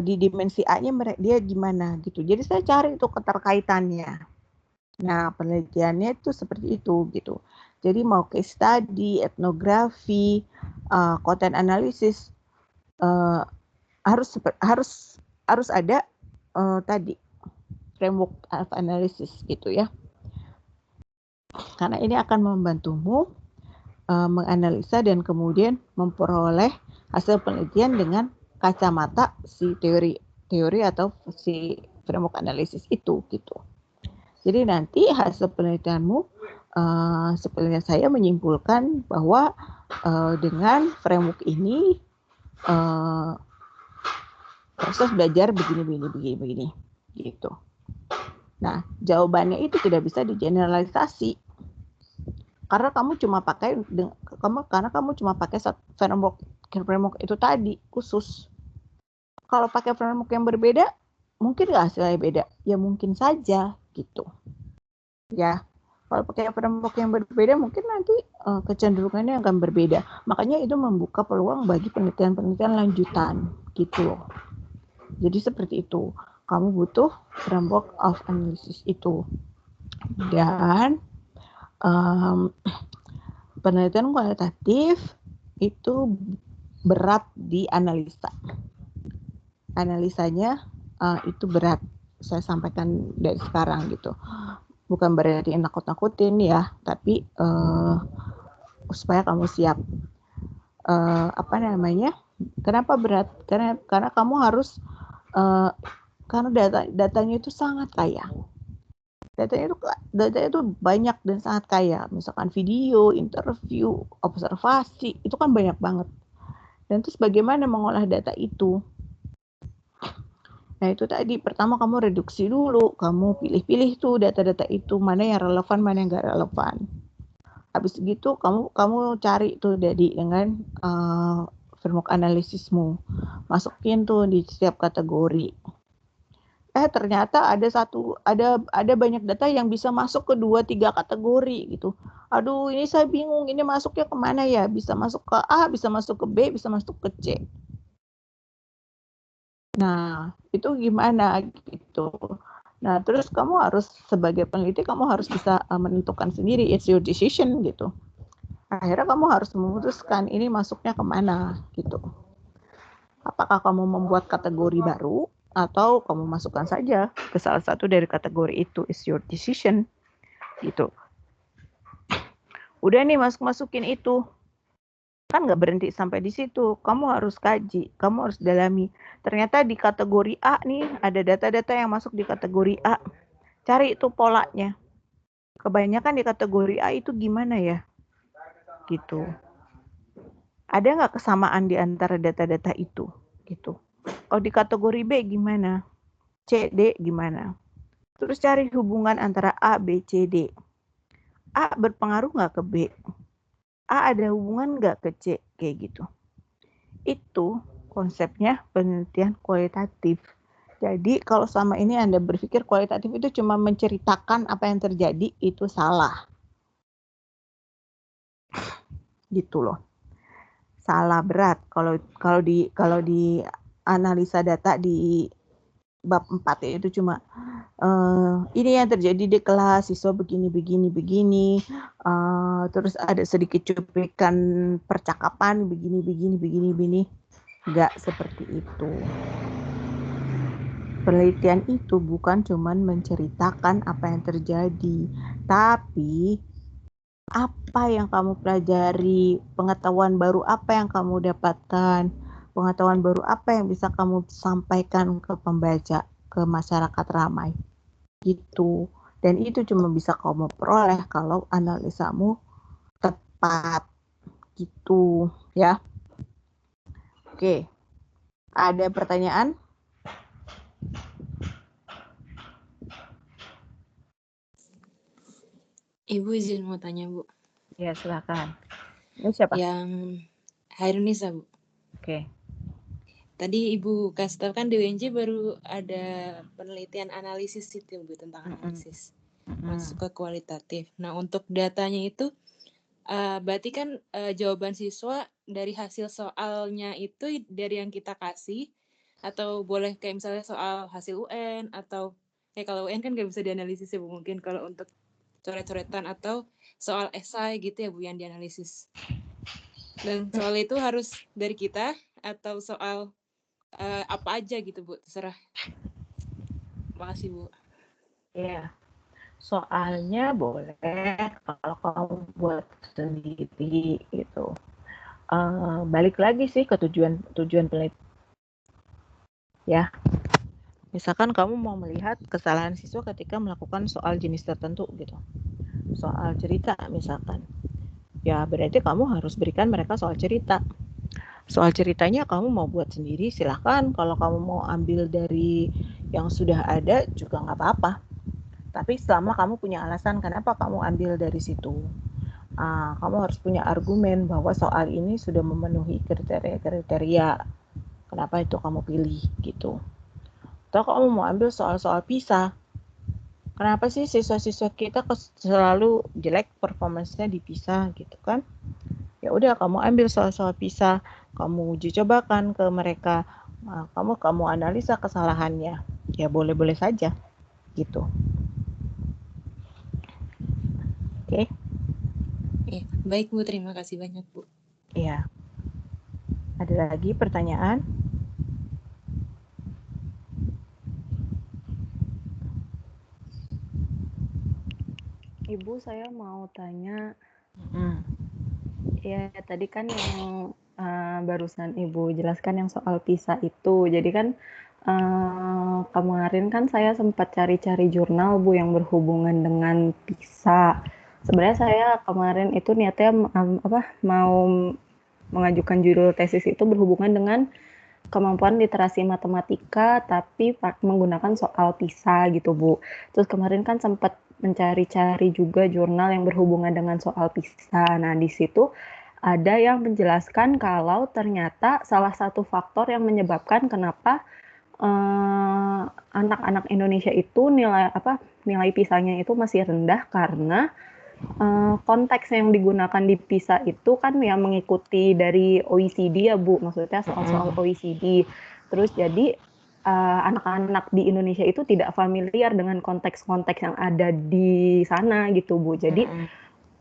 di dimensi A-nya dia gimana gitu. Jadi saya cari itu keterkaitannya. Nah, penelitiannya itu seperti itu gitu. Jadi mau case study, etnografi, content analysis harus ada tadi framework of analysis gitu ya. Karena ini akan membantumu menganalisa dan kemudian memperoleh hasil penelitian dengan kacamata si teori atau si framework analisis itu gitu. Jadi nanti hasil penelitianmu sebenarnya saya menyimpulkan bahwa dengan framework ini proses belajar begini gitu. Nah, jawabannya itu tidak bisa digeneralisasi. Karena kamu cuma pakai framework itu tadi khusus. Kalau pakai framework yang berbeda, mungkin nggak hasilnya beda? Ya mungkin saja gitu. Ya, kalau pakai framework yang berbeda, mungkin nanti kecenderungannya akan berbeda. Makanya itu membuka peluang bagi penelitian-penelitian lanjutan gitu. Jadi seperti itu. Kamu butuh framework of analysis itu. Dan penelitian kualitatif itu berat di analisa. Analisanya itu berat. saya sampaikan dari sekarang gitu. Bukan berarti nakut-nakutin ya, tapi supaya kamu siap. Apa namanya? Kenapa berat? Karena kamu harus karena datanya itu sangat kaya. Datanya itu banyak dan sangat kaya. Misalkan video, interview, observasi, itu kan banyak banget. Dan terus bagaimana mengolah data itu? Nah itu tadi, pertama kamu reduksi dulu, kamu pilih-pilih tuh data-data itu, mana yang relevan, mana yang gak relevan. Habis gitu kamu cari tuh dengan framework analisismu, masukin tuh di setiap kategori. Ternyata ada banyak data yang bisa masuk ke 2-3 kategori gitu. Aduh, ini saya bingung, ini masuknya kemana ya? Bisa masuk ke A, bisa masuk ke B, bisa masuk ke C. Nah, itu gimana gitu. Nah, terus kamu harus sebagai peneliti kamu harus bisa menentukan sendiri, it's your decision gitu. Akhirnya kamu harus memutuskan ini masuknya kemana gitu. Apakah kamu membuat kategori baru atau kamu masukkan saja ke salah satu dari kategori itu, it's your decision gitu. Udah nih masukin itu. Kan nggak berhenti sampai di situ, kamu harus kaji, kamu harus dalami. Ternyata di kategori A nih, ada data-data yang masuk di kategori A. Cari itu polanya. Kebanyakan di kategori A itu gimana ya? Gitu. Ada nggak kesamaan di antara data-data itu? Gitu. Kalau di kategori B gimana? C, D gimana? Terus cari hubungan antara A, B, C, D. A berpengaruh nggak ke B? A ada hubungan nggak ke C? Kayak gitu. Itu konsepnya penelitian kualitatif. Jadi kalau selama ini Anda berpikir kualitatif itu cuma menceritakan apa yang terjadi, itu salah. Gitu loh. Salah berat kalau di analisa data di bab 4 itu cuma ini yang terjadi di kelas, siswa begini terus ada sedikit cuplikan percakapan begini, nggak seperti itu. Penelitian itu bukan cuma menceritakan apa yang terjadi, tapi apa yang kamu pelajari, pengetahuan baru apa yang kamu dapatkan, pengetahuan baru apa yang bisa kamu sampaikan ke pembaca, ke masyarakat ramai. Gitu. Dan itu cuma bisa kamu peroleh kalau analisamu tepat. Gitu, ya. Oke. Ada pertanyaan? Ibu izin mau tanya, Bu. Ya, silakan. Ini siapa? Yang Hairunisa, Bu. Oke. Tadi Ibu kasih tahu kan di UNJ baru ada penelitian analisis itu, Bu, tentang analisis. Masuk ke kualitatif. Nah, untuk datanya itu berarti kan jawaban siswa dari hasil soalnya itu dari yang kita kasih, atau boleh kayak misalnya soal hasil UN, atau kalau UN kan nggak bisa dianalisis ya, Bu. Mungkin kalau untuk coret-coretan atau soal esai gitu ya, Bu, yang dianalisis. Dan soal itu harus dari kita atau soal apa aja gitu, Bu, terserah. Makasih, Bu. Ya, soalnya boleh kalau kamu buat sendiri gitu. Balik lagi sih ke tujuan penelitian. Ya, misalkan kamu mau melihat kesalahan siswa ketika melakukan soal jenis tertentu gitu, soal cerita misalkan, ya berarti kamu harus berikan mereka soal cerita. Soal ceritanya kamu mau buat sendiri silahkan, kalau kamu mau ambil dari yang sudah ada juga nggak apa-apa, tapi selama kamu punya alasan kenapa kamu ambil dari situ. Kamu harus punya argumen bahwa soal ini sudah memenuhi kriteria kenapa itu kamu pilih gitu. Atau kamu mau ambil soal-soal PISA, kenapa sih siswa-siswa kita selalu jelek performance-nya di PISA gitu kan? Ya udah, kamu ambil soal-soal PISA, kamu uji cobakan ke mereka, kamu analisa kesalahannya, ya boleh-boleh saja gitu. Oke. Ya, baik, Bu, terima kasih banyak, Bu. Iya. Ada lagi pertanyaan? Ibu, saya mau tanya, Hmm. ya tadi kan yang barusan Ibu jelaskan yang soal PISA itu. Jadi kan kemarin kan saya sempat cari-cari jurnal Bu yang berhubungan dengan PISA. Sebenarnya saya kemarin itu niatnya mau mengajukan judul tesis itu berhubungan dengan kemampuan literasi matematika tapi menggunakan soal PISA gitu Bu. Terus kemarin kan sempat mencari-cari juga jurnal yang berhubungan dengan soal PISA. Nah, di situ ada yang menjelaskan kalau ternyata salah satu faktor yang menyebabkan kenapa anak-anak Indonesia itu nilai PISA-nya itu masih rendah karena konteks yang digunakan di PISA itu kan yang mengikuti dari OECD ya Bu, maksudnya soal-soal OECD. Terus jadi anak-anak di Indonesia itu tidak familiar dengan konteks-konteks yang ada di sana gitu Bu. Jadi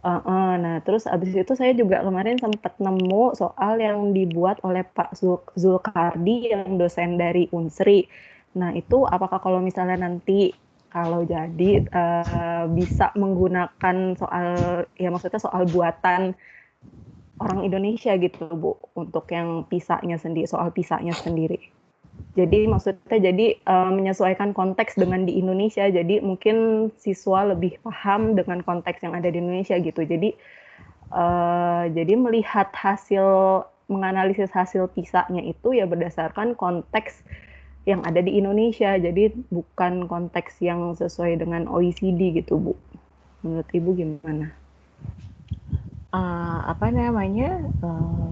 nah terus abis itu saya juga kemarin sempat nemu soal yang dibuat oleh Pak Zulkardi yang dosen dari Unsri. Nah itu apakah kalau misalnya nanti kalau jadi bisa menggunakan maksudnya soal buatan orang Indonesia gitu Bu untuk yang soal PISA-nya sendiri. Jadi maksudnya menyesuaikan konteks dengan di Indonesia. Jadi mungkin siswa lebih paham dengan konteks yang ada di Indonesia gitu. Jadi menganalisis hasil PISA-nya itu ya berdasarkan konteks yang ada di Indonesia. Jadi bukan konteks yang sesuai dengan OECD gitu Bu. Menurut Ibu gimana?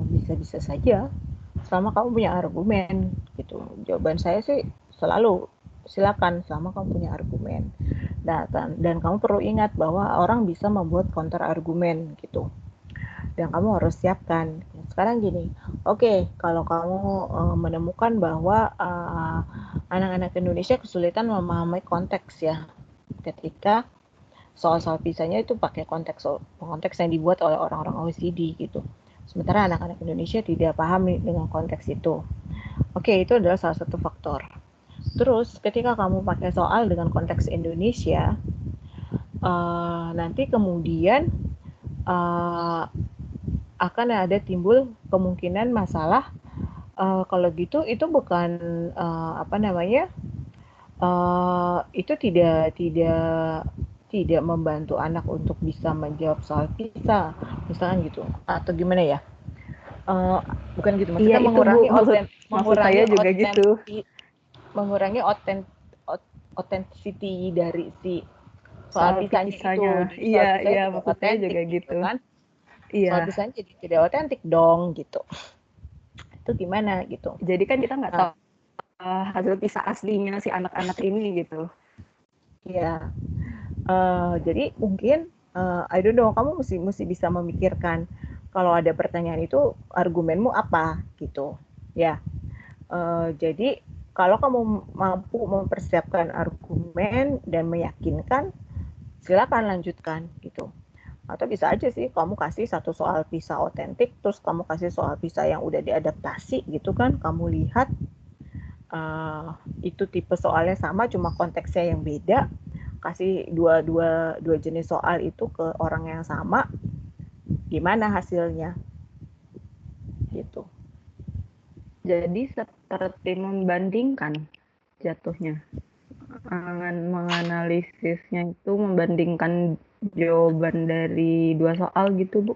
Bisa-bisa saja selama kamu punya argumen gitu. Jawaban saya sih selalu silakan selama kamu punya argumen. Dan kamu perlu ingat bahwa orang bisa membuat counter argumen gitu. Dan kamu harus siapkan. Sekarang gini, oke, kalau kamu menemukan bahwa anak-anak Indonesia kesulitan memahami konteks ya, ketika soal-soal PISA-nya itu pakai konteks yang dibuat oleh orang-orang OECD gitu. Sementara anak-anak Indonesia tidak paham dengan konteks itu. Oke, itu adalah salah satu faktor. Terus ketika kamu pakai soal dengan konteks Indonesia, nanti kemudian akan ada timbul kemungkinan masalah. Kalau gitu itu bukan itu tidak membantu anak untuk bisa menjawab soal PISA misalkan gitu, atau gimana ya, bukan gitu maksudnya, Iya, maksud saya juga gitu. mengurangi authenticity dari si soal PISA-nya itu. Iya, maksud saya juga gitu kan. Iya. Soal PISA-nya jadi tidak otentik dong gitu. Itu gimana gitu. Jadi kan kita nggak tahu hasil PISA aslinya si anak-anak ini gitu. Iya. Jadi mungkin I don't know, kamu mesti bisa memikirkan kalau ada pertanyaan itu argumenmu apa gitu ya. Jadi kalau kamu mampu mempersiapkan argumen dan meyakinkan, silakan lanjutkan gitu. Atau bisa aja sih kamu kasih satu soal PISA otentik, terus kamu kasih soal PISA yang udah diadaptasi gitu kan, kamu lihat itu tipe soalnya sama cuma konteksnya yang beda, kasih dua jenis soal itu ke orang yang sama, gimana hasilnya gitu. Jadi seperti membandingkan jatuhnya, menganalisisnya itu membandingkan jawaban dari dua soal gitu Bu.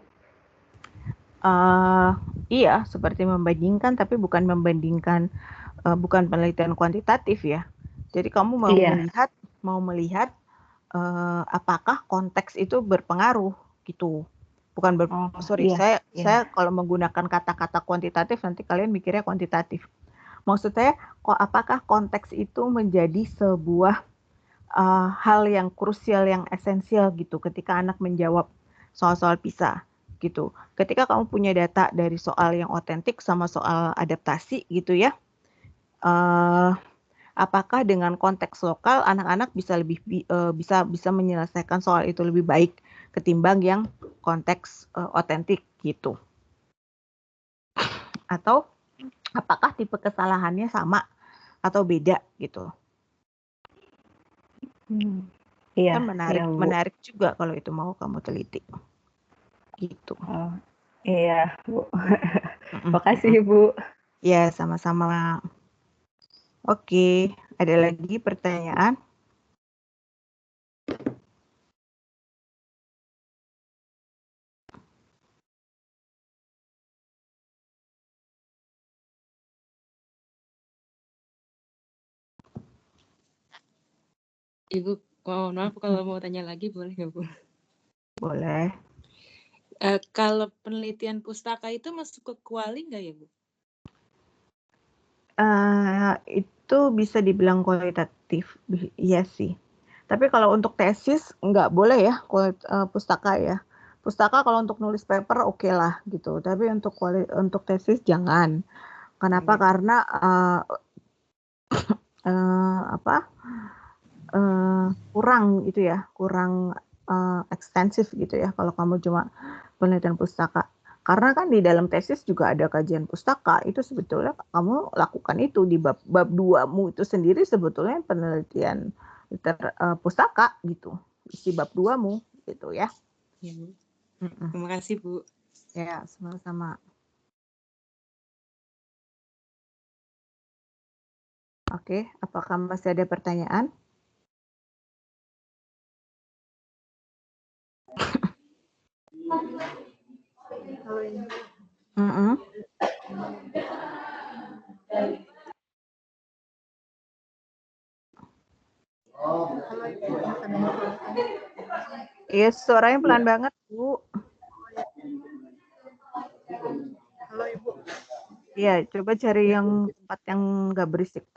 Iya, seperti membandingkan, tapi bukan membandingkan, bukan penelitian kuantitatif ya. Jadi kamu mau melihat apakah konteks itu berpengaruh gitu. Bukan saya kalau menggunakan kata-kata kuantitatif nanti kalian mikirnya kuantitatif. Maksud saya, apakah konteks itu menjadi sebuah hal yang krusial, yang esensial gitu ketika anak menjawab soal-soal PISA gitu. Ketika kamu punya data dari soal yang otentik sama soal adaptasi gitu ya, apakah dengan konteks lokal anak-anak bisa menyelesaikan soal itu lebih baik ketimbang yang konteks otentik gitu. Atau apakah tipe kesalahannya sama atau beda gitu. Iya, Kan iya Bu. menarik juga kalau itu mau kamu teliti. Gitu. Oh, iya Bu. Mm-mm, Makasih mm-mm. Bu. Ya, sama-sama. Oke, ada lagi pertanyaan? Ibu, maaf kalau mau tanya lagi boleh nggak Bu? Boleh. Kalau penelitian pustaka itu masuk ke kuali nggak ya Bu? Itu bisa dibilang kualitatif, iya sih. Tapi kalau untuk tesis nggak boleh ya pustaka ya. Pustaka kalau untuk nulis paper oke lah gitu. Tapi untuk tesis jangan. Kenapa? Iya. Karena kurang itu ya, kurang ekstensif gitu ya. Kalau kamu cuma penelitian pustaka. Karena kan di dalam tesis juga ada kajian pustaka, itu sebetulnya kamu lakukan itu di bab 2-mu itu sendiri sebetulnya penelitian pustaka gitu, isi bab 2-mu gitu ya. Ya, Bu. Terima kasih Bu. Ya, sama-sama. Oke, apakah masih ada pertanyaan? Iya, suaranya pelan banget, Bu. Halo Ibu. Iya, coba cari yang tempat yang nggak berisik.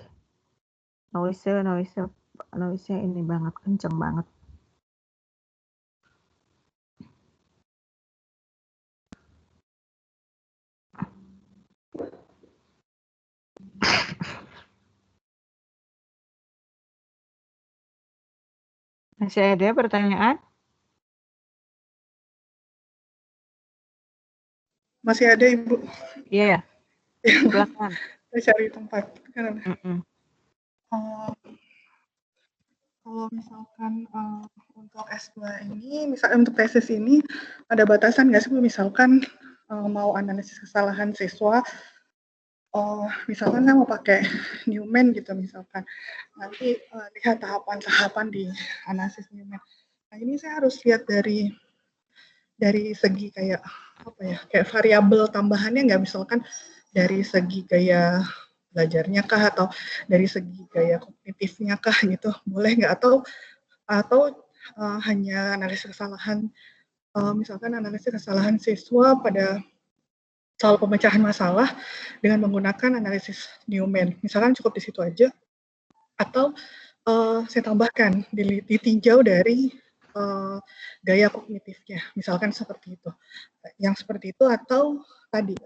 Noise-nya ini banget, kenceng banget. Masih ada pertanyaan? Masih ada Ibu. Iya, silakan. Saya cari tempat. Kalau misalkan untuk S2 ini, misalnya untuk tesis ini, ada batasan nggak sih Bu? Misalkan mau analisis kesalahan siswa, misalkan saya mau pakai Newman gitu misalkan, nanti lihat tahapan-tahapan di analisis Newman. Nah ini saya harus lihat dari segi kayak apa ya, kayak variabel tambahannya nggak, misalkan dari segi gaya belajarnya kah, atau dari segi gaya kognitifnya kah gitu, boleh nggak, atau hanya analisis kesalahan, misalkan analisis kesalahan siswa pada soal pemecahan masalah dengan menggunakan analisis Newman, misalkan cukup di situ aja, atau saya tambahkan ditinjau dari gaya kognitifnya, misalkan seperti itu. Yang seperti itu, atau tadi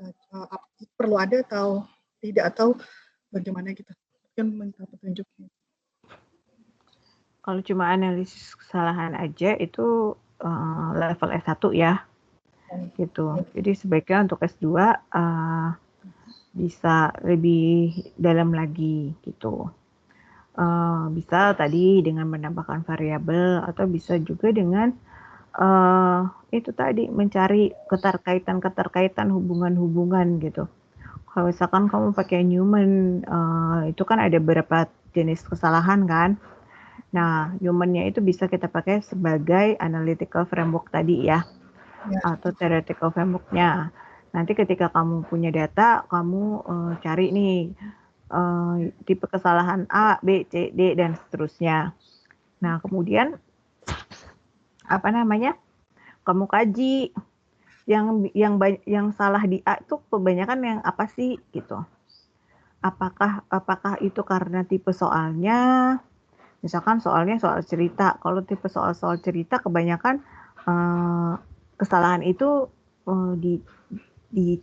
perlu ada atau tidak, atau bagaimana gitu. Mungkin minta petunjuknya. Kalau cuma analisis kesalahan aja itu level S1 ya. Gitu. Jadi sebaiknya untuk S2 bisa lebih dalam lagi gitu. Bisa tadi dengan menambahkan variabel, atau bisa juga dengan itu tadi mencari keterkaitan hubungan-hubungan gitu. Kalau misalkan kamu pakai Newman, itu kan ada beberapa jenis kesalahan kan. Nah, Newman-nya itu bisa kita pakai sebagai analytical framework tadi ya, atau theoretical framework-nya. Nanti ketika kamu punya data, kamu cari nih tipe kesalahan A, B, C, D, dan seterusnya. Nah, kemudian kamu kaji yang salah di A itu kebanyakan yang apa sih gitu. Apakah itu karena tipe soalnya? Misalkan soalnya soal cerita. Kalau tipe soal cerita kebanyakan kesalahan itu di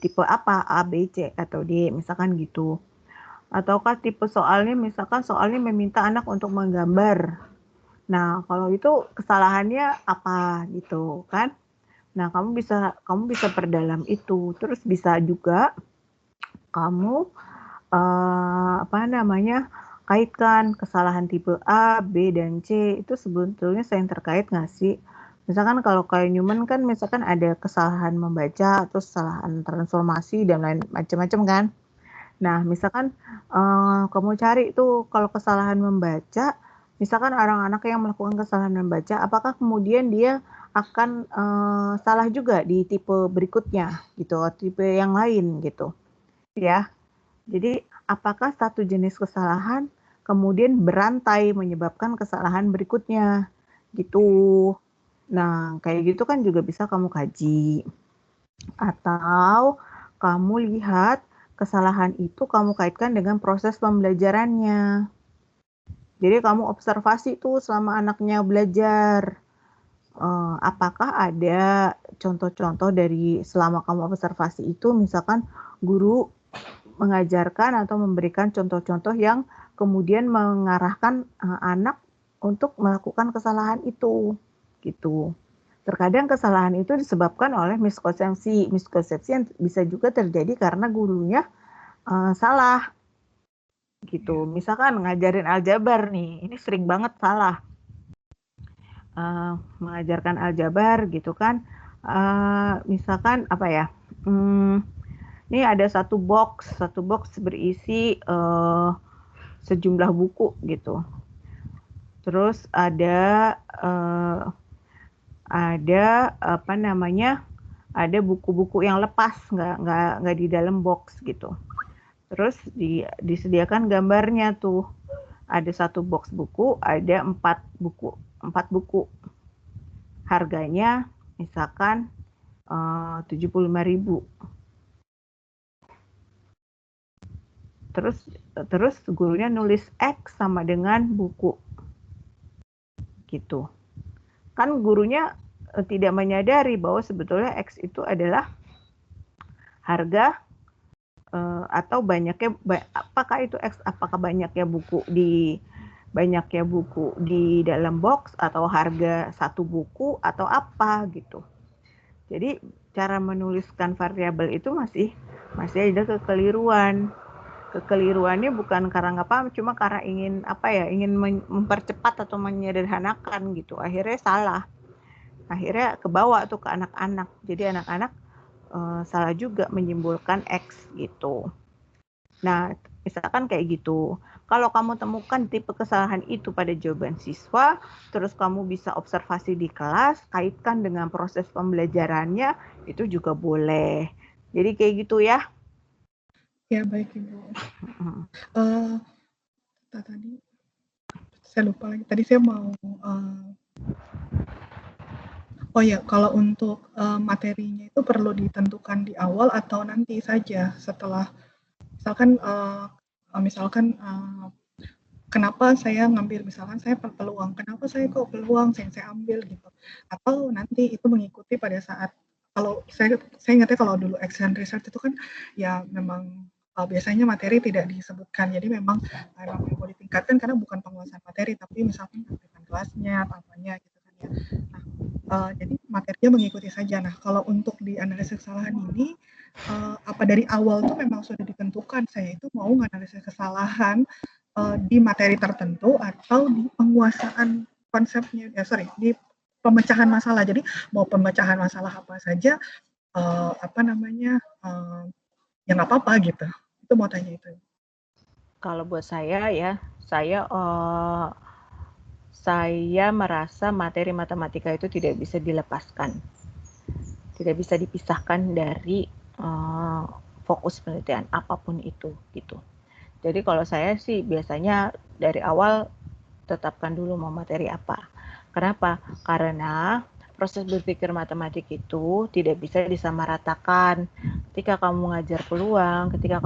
tipe apa? A, B, C, atau D, misalkan gitu. Ataukah tipe soalnya misalkan soalnya meminta anak untuk menggambar. Nah, kalau itu kesalahannya apa gitu kan? Nah, kamu bisa perdalam itu. Terus bisa juga kamu kaitkan kesalahan tipe A, B, dan C itu sebetulnya saling terkait nggak sih? Misalkan kalau kayak Newman kan misalkan ada kesalahan membaca atau kesalahan transformasi dan lain macam-macam kan. Nah, misalkan kamu cari tuh kalau kesalahan membaca, misalkan orang-anak yang melakukan kesalahan membaca, apakah kemudian dia akan salah juga di tipe berikutnya gitu, tipe yang lain gitu, ya. Jadi apakah satu jenis kesalahan kemudian berantai menyebabkan kesalahan berikutnya gitu. Nah, kayak gitu kan juga bisa kamu kaji. Atau kamu lihat kesalahan itu kamu kaitkan dengan proses pembelajarannya. Jadi kamu observasi tuh selama anaknya belajar. Apakah ada contoh-contoh dari selama kamu observasi itu, misalkan guru mengajarkan atau memberikan contoh-contoh yang kemudian mengarahkan anak untuk melakukan kesalahan itu, gitu. Terkadang kesalahan itu disebabkan oleh miskonsepsi yang bisa juga terjadi karena gurunya salah, gitu. Misalkan ngajarin aljabar nih, ini sering banget salah. Mengajarkan aljabar gitu kan, misalkan apa ya? Ini ada satu box berisi sejumlah buku gitu. Terus ada apa namanya? Ada buku-buku yang lepas, nggak di dalam box gitu. Terus disediakan gambarnya tuh. Ada satu box buku, ada 4 buku. Harganya misalkan 75.000. Terus gurunya nulis X sama dengan buku gitu. Kan gurunya tidak menyadari bahwa sebetulnya X itu adalah harga atau banyaknya, apakah itu X, apakah banyaknya buku di dalam box atau harga satu buku atau apa gitu. Jadi cara menuliskan variabel itu masih ada kekeliruan. Kekeliruannya bukan karena nggak paham, cuma karena ingin mempercepat atau menyederhanakan gitu. Akhirnya salah. Akhirnya kebawa tuh ke anak-anak. Jadi anak-anak salah juga menyimpulkan X gitu. Nah, misalkan kayak gitu. Kalau kamu temukan tipe kesalahan itu pada jawaban siswa, terus kamu bisa observasi di kelas, kaitkan dengan proses pembelajarannya, itu juga boleh. Jadi kayak gitu ya. Ya, baik Ibu. Tadi saya lupa lagi. Tadi saya mau oh ya, kalau untuk materinya itu perlu ditentukan di awal atau nanti saja setelah, misalkan kenapa saya ngambil, misalkan saya peluang, kenapa saya kok peluang yang saya ambil gitu, atau nanti itu mengikuti pada saat, kalau saya ingatnya kalau dulu action research itu kan ya memang biasanya materi tidak disebutkan, jadi memang mau ditingkatkan karena bukan penguasaan materi, tapi misalkan pendidikan kelasnya atau apanya gitu kan ya. Nah, jadi materinya mengikuti saja. Nah, kalau untuk di analisis kesalahan ini, apa dari awal tuh memang sudah ditentukan saya itu mau menganalisis kesalahan di materi tertentu atau di penguasaan konsepnya, di pemecahan masalah. Jadi mau pemecahan masalah apa saja, ya nggak apa-apa gitu. Itu mau tanya itu. Kalau buat saya ya, saya merasa materi matematika itu tidak bisa dilepaskan, tidak bisa dipisahkan dari fokus penelitian apapun itu gitu. Jadi kalau saya sih biasanya dari awal tetapkan dulu mau materi apa. Kenapa? Karena proses berpikir matematik itu tidak bisa disamaratakan. Ketika kamu ngajar peluang, ketika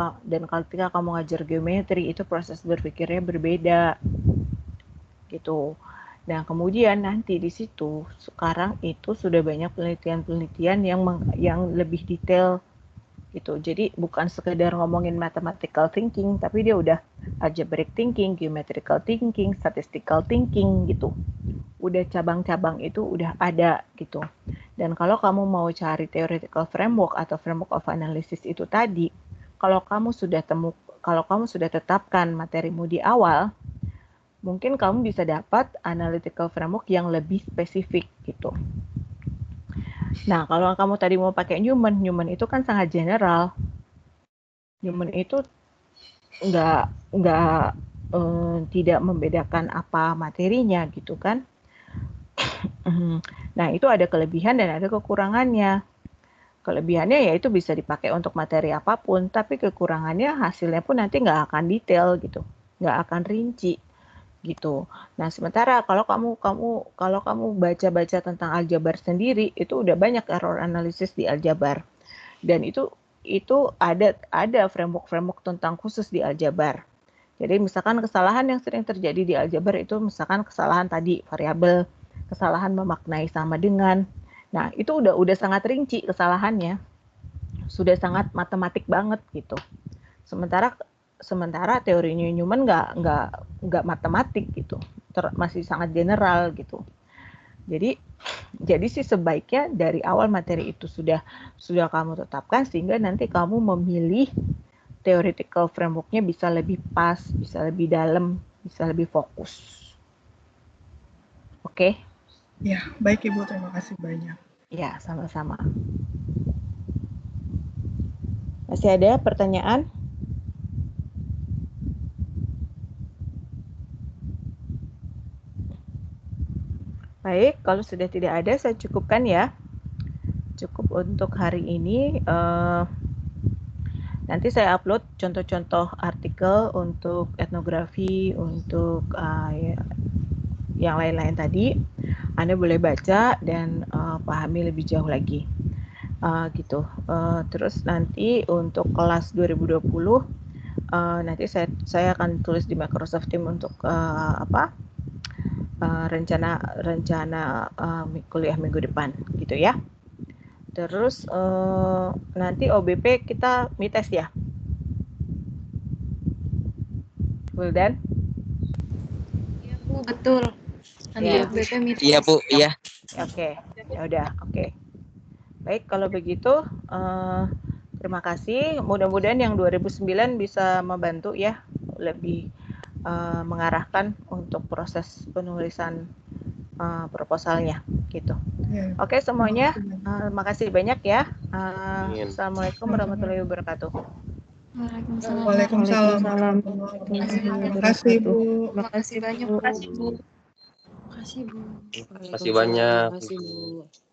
kamu ngajar geometri, itu proses berpikirnya berbeda. Gitu. Nah, kemudian nanti di situ sekarang itu sudah banyak penelitian-penelitian yang lebih detail gitu. Jadi bukan sekedar ngomongin mathematical thinking, tapi dia udah algebraic thinking, geometrical thinking, statistical thinking gitu. Udah cabang-cabang itu udah ada gitu. Dan kalau kamu mau cari theoretical framework atau framework of analysis itu tadi, kalau kamu sudah kalau kamu sudah tetapkan materimu di awal, mungkin kamu bisa dapat analytical framework yang lebih spesifik gitu. Nah, kalau kamu tadi mau pakai Newman itu kan sangat general. Newman itu tidak membedakan apa materinya gitu kan. Nah, itu ada kelebihan dan ada kekurangannya. Kelebihannya yaitu bisa dipakai untuk materi apapun, tapi kekurangannya hasilnya pun nanti nggak akan detail gitu, nggak akan rinci gitu. Nah, sementara kalau kamu baca-baca tentang aljabar sendiri, itu udah banyak error analisis di aljabar. Dan itu ada framework tentang khusus di aljabar. Jadi misalkan kesalahan yang sering terjadi di aljabar itu misalkan kesalahan tadi variabel, kesalahan memaknai sama dengan. Nah, itu udah sangat rinci kesalahannya. Sudah sangat matematik banget gitu. Sementara teorinya Newman nggak matematik gitu, masih sangat general gitu. Jadi sih sebaiknya dari awal materi itu sudah kamu tetapkan sehingga nanti kamu memilih theoretical framework-nya bisa lebih pas, bisa lebih dalam, bisa lebih fokus. Oke? Ya, baik Ibu, terima kasih banyak. Ya, sama-sama. Masih ada pertanyaan? Baik, kalau sudah tidak ada, saya cukupkan ya. Cukup untuk hari ini. Nanti saya upload contoh-contoh artikel untuk etnografi, untuk yang lain-lain tadi. Anda boleh baca dan pahami lebih jauh lagi. Gitu. Terus nanti untuk kelas 2020, nanti saya akan tulis di Microsoft Teams untuk rencana kuliah minggu depan gitu ya. Terus nanti OBP kita mites ya, Wildan? Iya Bu, betul. Nanti Ya. OBP meeting. Iya Bu, iya. Oke, ya udah, oke. Baik, kalau begitu terima kasih. Mudah-mudahan yang 2009 bisa membantu ya, lebih mengarahkan untuk proses penulisan proposalnya gitu. Ya, Oke semuanya, makasih banyak ya. Assalamualaikum warahmatullahi wabarakatuh. Waalaikumsalam. Terima kasih Bu. Terima kasih banyak Bu. Terima kasih banyak. Terima kasih Bu.